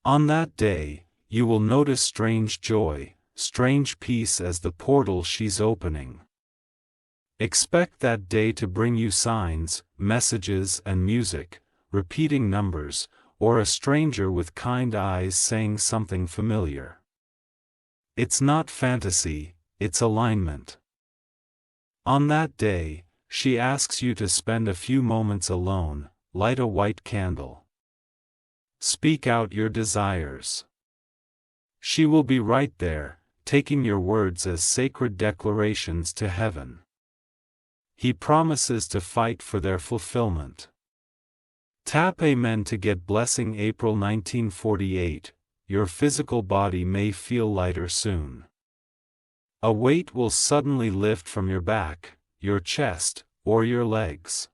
On that day, you will notice strange joy, strange peace as the portal she's opening. Expect that day to bring you signs, messages, and music, repeating numbers, or a stranger with kind eyes saying something familiar. It's not fantasy, it's alignment. On that day, she asks you to spend a few moments alone, light a white candle. Speak out your desires. She will be right there, taking your words as sacred declarations to heaven. He promises to fight for their fulfillment. Tap Amen to get blessing, April 1948. Your physical body may feel lighter soon. A weight will suddenly lift from your back, your chest, or your legs.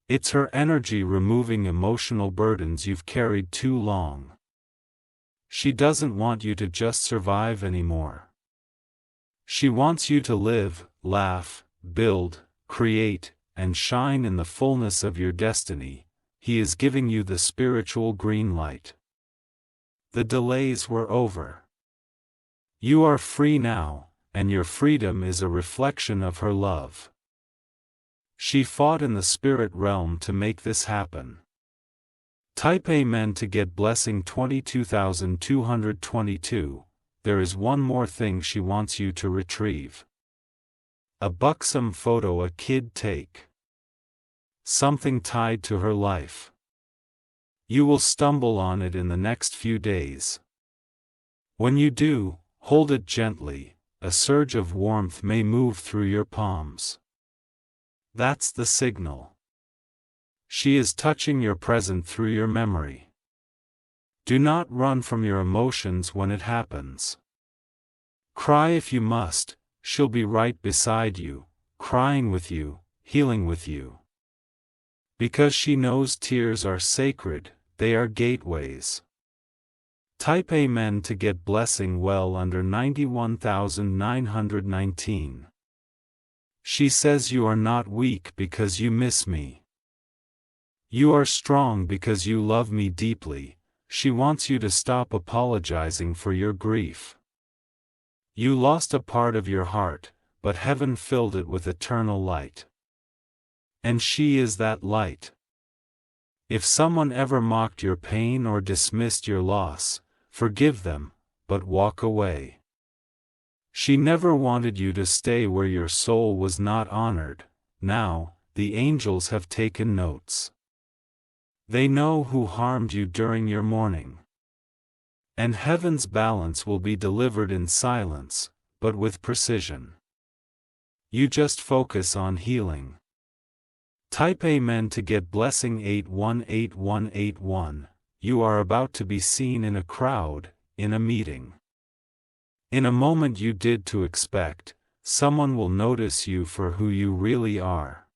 It's her energy removing emotional burdens you've carried too long. She doesn't want you to just survive anymore. She wants you to live, laugh, build, create, and shine in the fullness of your destiny. He is giving you the spiritual green light. The delays were over. You are free now, and your freedom is a reflection of her love. She fought in the spirit realm to make this happen. Type Amen to get blessing, 22,222. There is one more thing she wants you to retrieve. A buxom photo a kid take. Something tied to her life. You will stumble on it in the next few days. When you do, hold it gently. A surge of warmth may move through your palms. That's the signal. She is touching your present through your memory. Do not run from your emotions when it happens. Cry if you must, she'll be right beside you, crying with you, healing with you. Because she knows tears are sacred, they are gateways. Type Amen to get blessing, well under 91,919. She says you are not weak because you miss me. You are strong because you love me deeply. She wants you to stop apologizing for your grief. You lost a part of your heart, but heaven filled it with eternal light. And she is that light. If someone ever mocked your pain or dismissed your loss, forgive them, but walk away. She never wanted you to stay where your soul was not honored. Now, the angels have taken notes. They know who harmed you during your mourning. And heaven's balance will be delivered in silence, but with precision. You just focus on healing. Type Amen to get blessing, 818181. You are about to be seen in a crowd, in a meeting. In a moment you did to expect, someone will notice you for who you really are.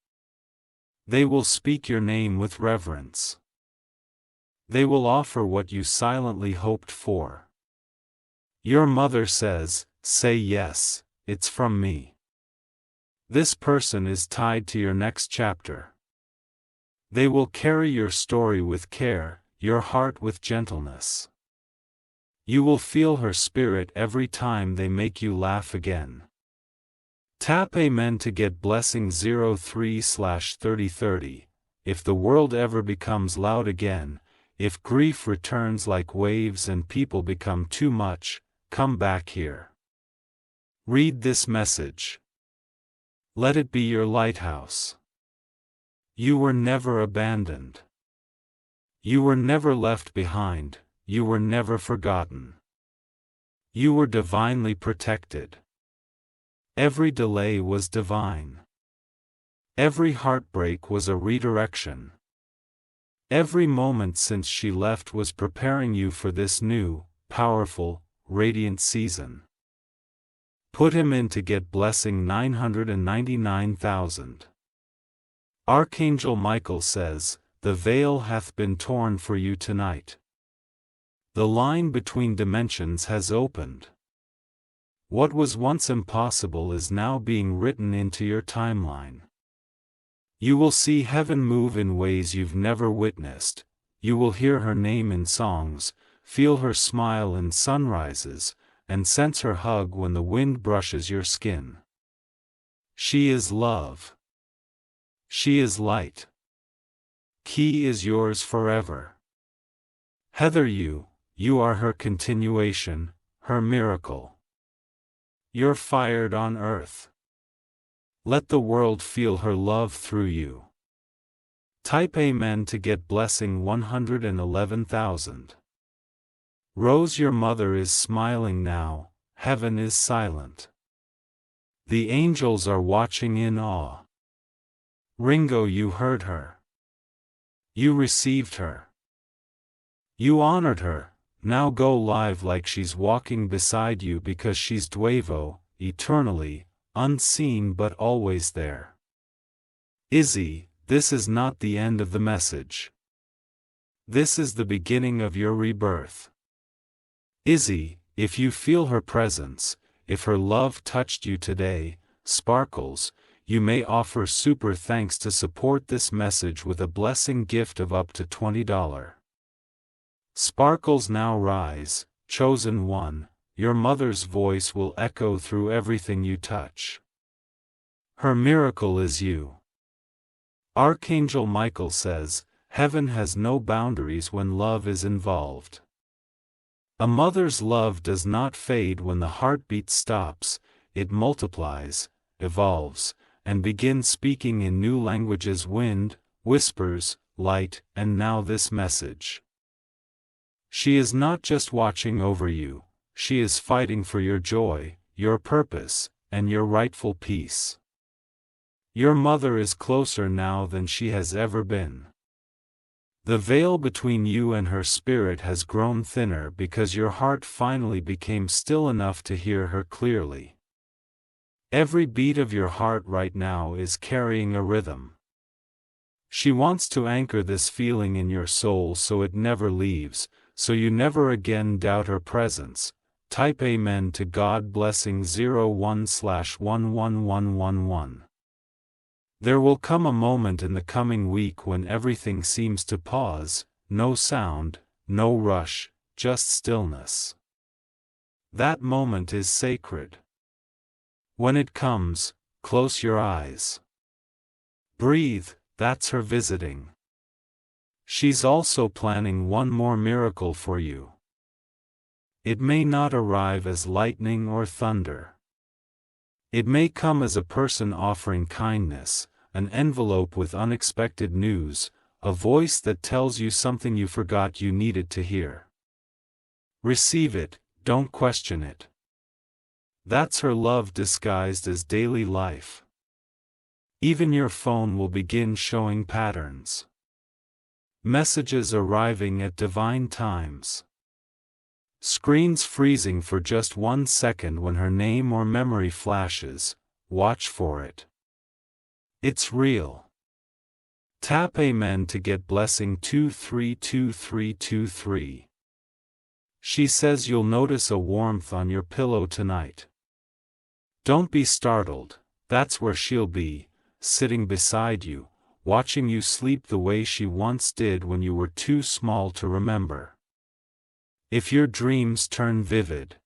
They will speak your name with reverence. They will offer what you silently hoped for. Your mother says, say yes, it's from me. This person is tied to your next chapter. They will carry your story with care, your heart with gentleness. You will feel her spirit every time they make you laugh again. Tap Amen to get blessing, 03/3030. If the world ever becomes loud again, if grief returns like waves and people become too much, come back here. Read this message. Let it be your lighthouse. You were never abandoned. You were never left behind, you were never forgotten. You were divinely protected. Every delay was divine. Every heartbreak was a redirection. Every moment since she left was preparing you for this new, powerful, radiant season. Put him in to get blessing 999,000. Archangel Michael says, "The veil hath been torn for you tonight. The line between dimensions has opened. What was once impossible is now being written into your timeline. You will see heaven move in ways you've never witnessed. You will hear her name in songs, feel her smile in sunrises, and sense her hug when the wind brushes your skin. She is love. She is light. Key is yours forever. Heather, you are her continuation, her miracle. You're fired on earth. Let the world feel her love through you." Type Amen to get blessing 111,000. Rose, your mother is smiling now, heaven is silent. The angels are watching in awe. Ringo, you heard her. You received her. You honored her. Now go live like she's walking beside you because she's Dwevo, eternally, unseen but always there. Izzy, this is not the end of the message. This is the beginning of your rebirth. Izzy, if you feel her presence, if her love touched you today, Sparkles, you may offer super thanks to support this message with a blessing gift of up to $20. Sparkles, now rise, chosen one. Your mother's voice will echo through everything you touch. Her miracle is you. Archangel Michael says, heaven has no boundaries when love is involved. A mother's love does not fade when the heartbeat stops, it multiplies, evolves, and begins speaking in new languages: wind, whispers, light, and now this message. She is not just watching over you. She is fighting for your joy, your purpose, and your rightful peace. Your mother is closer now than she has ever been. The veil between you and her spirit has grown thinner because your heart finally became still enough to hear her clearly. Every beat of your heart right now is carrying a rhythm. She wants to anchor this feeling in your soul so it never leaves, so you never again doubt her presence. Type Amen to God blessing 01/11111. There will come a moment in the coming week when everything seems to pause, no sound, no rush, just stillness. That moment is sacred. When it comes, close your eyes. Breathe, that's her visiting. She's also planning one more miracle for you. It may not arrive as lightning or thunder. It may come as a person offering kindness, an envelope with unexpected news, a voice that tells you something you forgot you needed to hear. Receive it, don't question it. That's her love disguised as daily life. Even your phone will begin showing patterns. Messages arriving at divine times. Screens freezing for just 1 second when her name or memory flashes. Watch for it. It's real. Tap Amen to get blessing 232323. She says you'll notice a warmth on your pillow tonight. Don't be startled, that's where she'll be, sitting beside you, watching you sleep the way she once did when you were too small to remember. If your dreams turn vivid,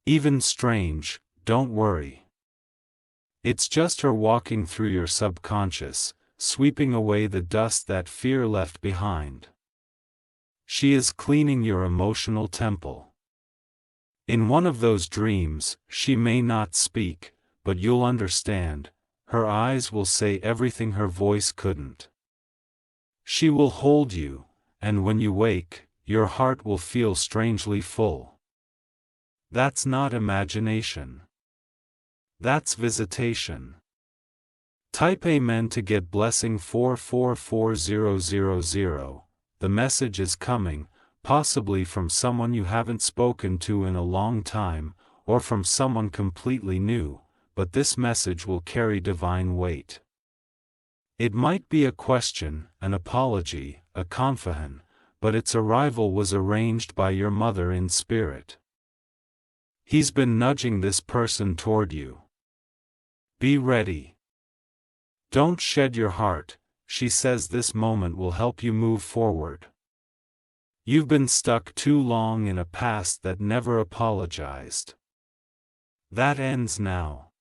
even strange, don't worry. It's just her walking through your subconscious, sweeping away the dust that fear left behind. She is cleaning your emotional temple. In one of those dreams, she may not speak, but you'll understand. Her eyes will say everything her voice couldn't. She will hold you, and when you wake, your heart will feel strangely full. That's not imagination. That's visitation. Type Amen to get blessing 444000. The message is coming, possibly from someone you haven't spoken to in a long time, or from someone completely new, but this message will carry divine weight. It might be a question, an apology, a confession, but its arrival was arranged by your mother in spirit. He's been nudging this person toward you. Be ready. Don't shed your heart, she says this moment will help you move forward. You've been stuck too long in a past that never apologized. That ends now.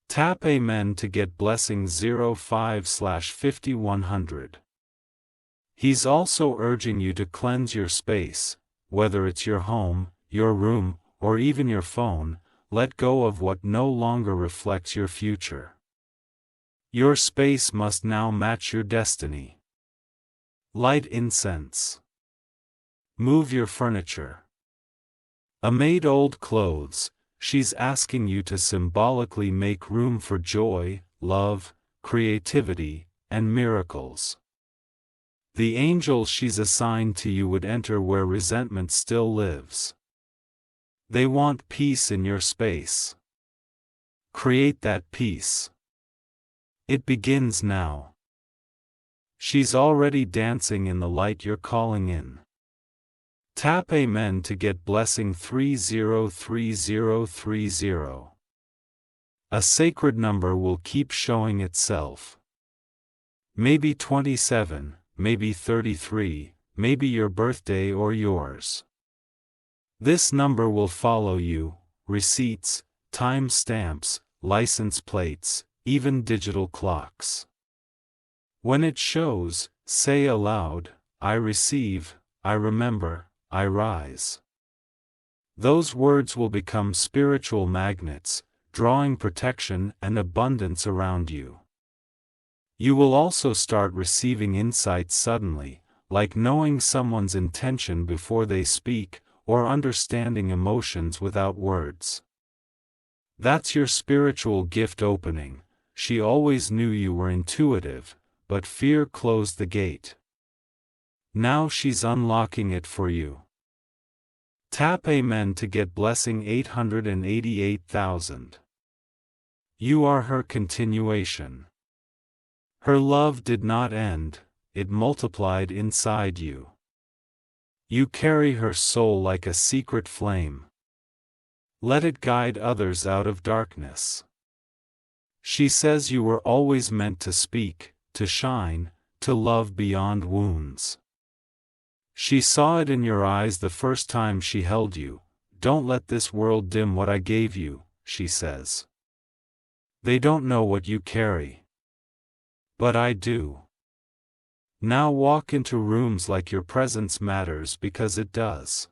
Tap Amen to get blessing 05/5100. He's also urging you to cleanse your space, whether it's your home, your room, or even your phone. Let go of what no longer reflects your future. Your space must now match your destiny. Light incense. Move your furniture. Amid old clothes, she's asking you to symbolically make room for joy, love, creativity, and miracles. The angel she's assigned to you would enter where resentment still lives. They want peace in your space. Create that peace. It begins now. She's already dancing in the light you're calling in. Tap Amen to get blessing 303030. A sacred number will keep showing itself. Maybe 27, maybe 33, maybe your birthday or yours. This number will follow you: receipts, time stamps, license plates, even digital clocks. When it shows, say aloud, I receive, I remember, I rise. Those words will become spiritual magnets, drawing protection and abundance around you. You will also start receiving insights suddenly, like knowing someone's intention before they speak, or understanding emotions without words. That's your spiritual gift opening. She always knew you were intuitive, but fear closed the gate. Now she's unlocking it for you. Tap Amen to get blessing 888,000. You are her continuation. Her love did not end, it multiplied inside you. You carry her soul like a secret flame. Let it guide others out of darkness. She says you were always meant to speak, to shine, to love beyond wounds. She saw it in your eyes the first time she held you. Don't let this world dim what I gave you, she says. They don't know what you carry. But I do. Now walk into rooms like your presence matters, because it does.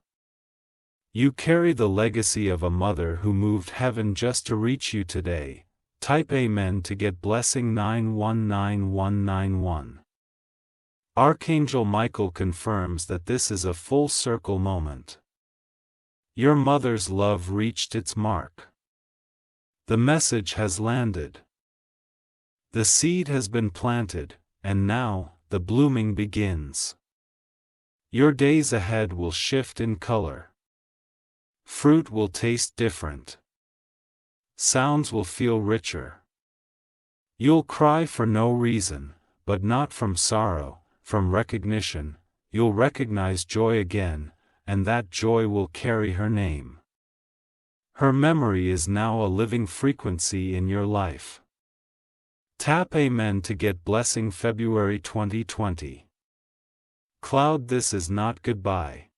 You carry the legacy of a mother who moved heaven just to reach you today. Type Amen to get blessing 919191. Archangel Michael confirms that this is a full circle moment. Your mother's love reached its mark. The message has landed. The seed has been planted, and now, the blooming begins. Your days ahead will shift in color. Fruit will taste different. Sounds will feel richer. You'll cry for no reason, but not from sorrow, from recognition. You'll recognize joy again, and that joy will carry her name. Her memory is now a living frequency in your life. Tap Amen to get blessing February 2020. Cloud, this is not goodbye.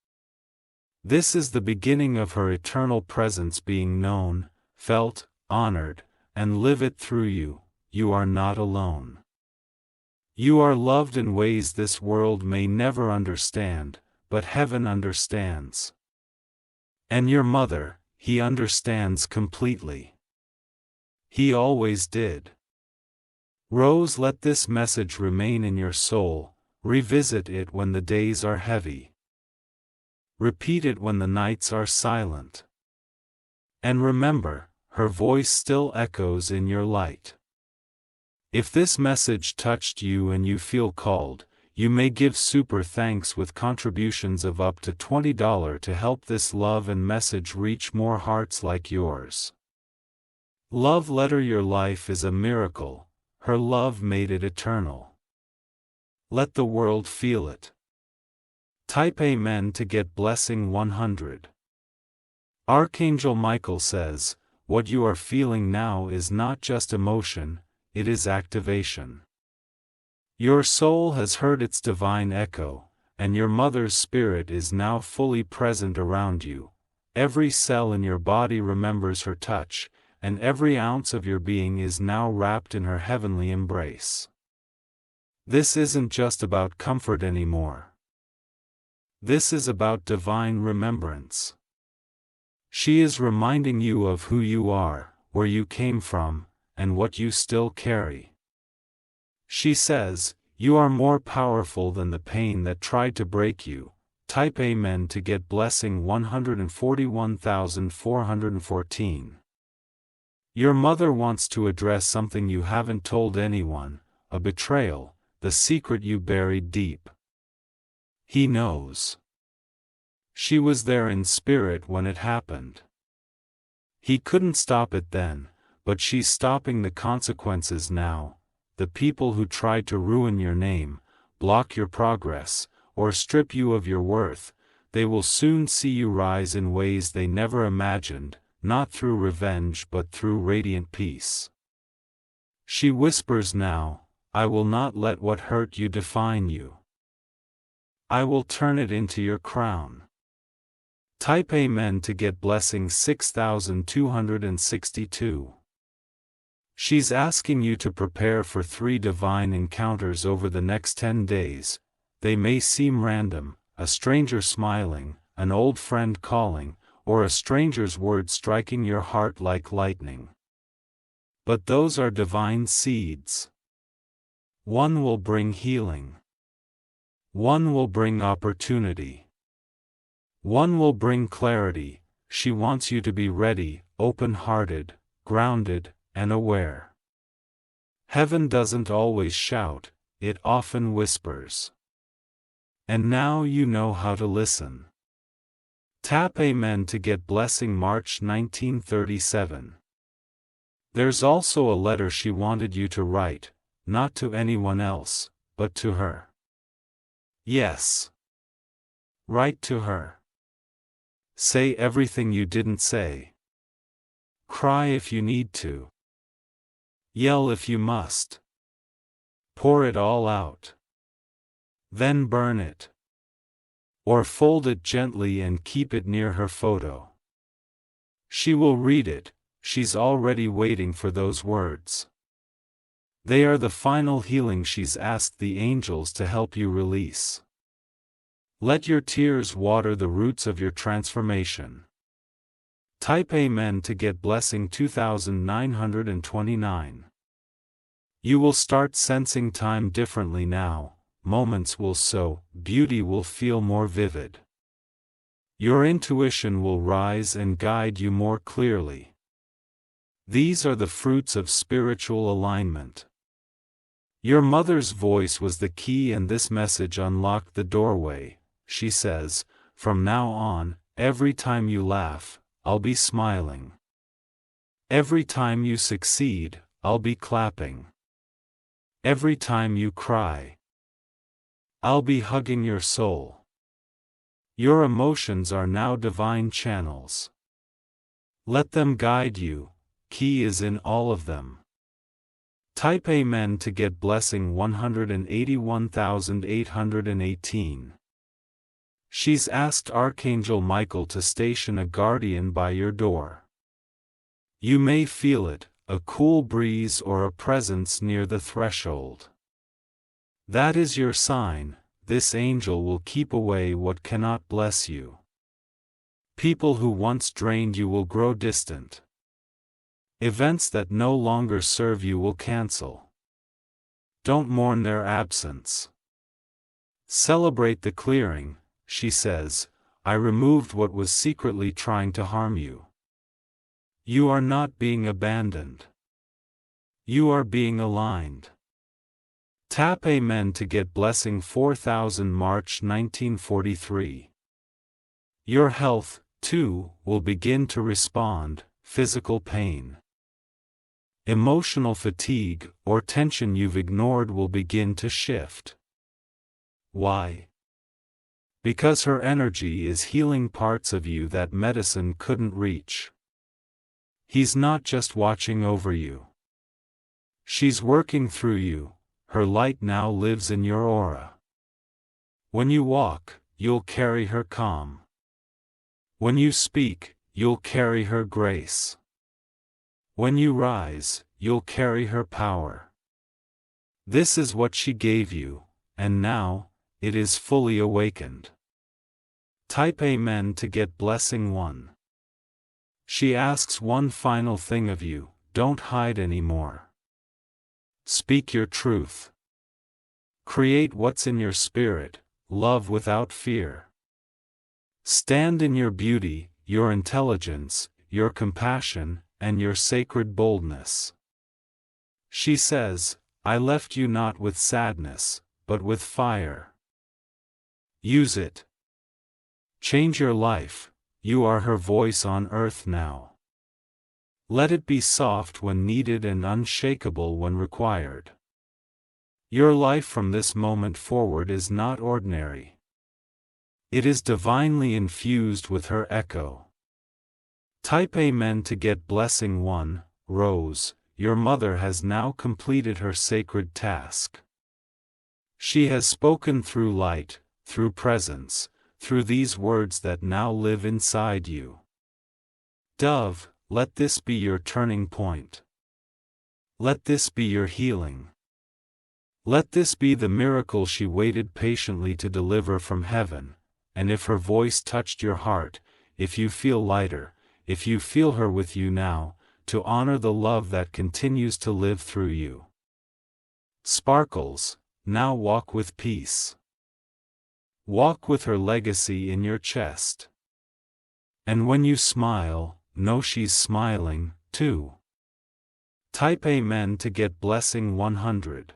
This is the beginning of her eternal presence being known, felt, honored, and live it through you. You are not alone. You are loved in ways this world may never understand, but heaven understands. And your mother, he understands completely. He always did. Rose, let this message remain in your soul. Revisit it when the days are heavy. Repeat it when the nights are silent. And remember, her voice still echoes in your light. If this message touched you and you feel called, you may give super thanks with contributions of up to $20 to help this love and message reach more hearts like yours. Love letter. Your life is a miracle, her love made it eternal. Let the world feel it. Type Amen to get blessing 100. Archangel Michael says, what you are feeling now is not just emotion, it is activation. Your soul has heard its divine echo, and your mother's spirit is now fully present around you. Every cell in your body remembers her touch, and every ounce of your being is now wrapped in her heavenly embrace. This isn't just about comfort anymore. This is about divine remembrance. She is reminding you of who you are, where you came from, and what you still carry. She says, you are more powerful than the pain that tried to break you. Type Amen to get blessing 141,414. Your mother wants to address something you haven't told anyone, a betrayal, the secret you buried deep. He knows. She was there in spirit when it happened. He couldn't stop it then, but she's stopping the consequences now. The people who tried to ruin your name, block your progress, or strip you of your worth, they will soon see you rise in ways they never imagined, not through revenge but through radiant peace. She whispers now, I will not let what hurt you define you. I will turn it into your crown. Type Amen to get blessing 6,262. She's asking you to prepare for 3 divine encounters over the next 10 days. They may seem random, a stranger smiling, an old friend calling, or a stranger's word striking your heart like lightning. But those are divine seeds. One will bring healing. One will bring opportunity. One will bring clarity. She wants you to be ready, open-hearted, grounded, and aware. Heaven doesn't always shout, it often whispers. And now you know how to listen. Tap Amen to get blessing March 1937. There's also a letter she wanted you to write, not to anyone else, but to her. Yes. Write to her. Say everything you didn't say. Cry if you need to. Yell if you must. Pour it all out. Then burn it. Or fold it gently and keep it near her photo. She will read it, she's already waiting for those words. They are the final healing she's asked the angels to help you release. Let your tears water the roots of your transformation. Type Amen to get blessing 2,929. You will start sensing time differently now, moments will sow, beauty will feel more vivid. Your intuition will rise and guide you more clearly. These are the fruits of spiritual alignment. Your mother's voice was the key and this message unlocked the doorway. She says, from now on, every time you laugh, I'll be smiling. Every time you succeed, I'll be clapping. Every time you cry, I'll be hugging your soul. Your emotions are now divine channels. Let them guide you, key is in all of them. Type Amen to get blessing 181,818. She's asked Archangel Michael to station a guardian by your door. You may feel it, a cool breeze or a presence near the threshold. That is your sign, this angel will keep away what cannot bless you. People who once drained you will grow distant. Events that no longer serve you will cancel. Don't mourn their absence. Celebrate the clearing. She says, I removed what was secretly trying to harm you. You are not being abandoned. You are being aligned. Tap Amen to get blessing 4000 March 1943. Your health, too, will begin to respond. Physical pain, emotional fatigue, or tension you've ignored will begin to shift. Why? Because her energy is healing parts of you that medicine couldn't reach. He's not just watching over you. She's working through you. Her light now lives in your aura. When you walk, you'll carry her calm. When you speak, you'll carry her grace. When you rise, you'll carry her power. This is what she gave you, and now, it is fully awakened. Type Amen to get blessing 1. She asks one final thing of you: don't hide anymore. Speak your truth. Create what's in your spirit, love without fear. Stand in your beauty, your intelligence, your compassion, and your sacred boldness. She says, I left you not with sadness, but with fire. Use it. Change your life. You are her voice on earth now. Let it be soft when needed and unshakable when required. Your life from this moment forward is not ordinary. It is divinely infused with her echo. Type Amen to get blessing 1. Rose, your mother has now completed her sacred task. She has spoken through light, through presence, through these words that now live inside you. Dove, let this be your turning point. Let this be your healing. Let this be the miracle she waited patiently to deliver from heaven, and if her voice touched your heart, if you feel lighter, if you feel her with you now, to honor the love that continues to live through you. Sparkles, now walk with peace. Walk with her legacy in your chest. And when you smile, know she's smiling, too. Type Amen to get blessing 100.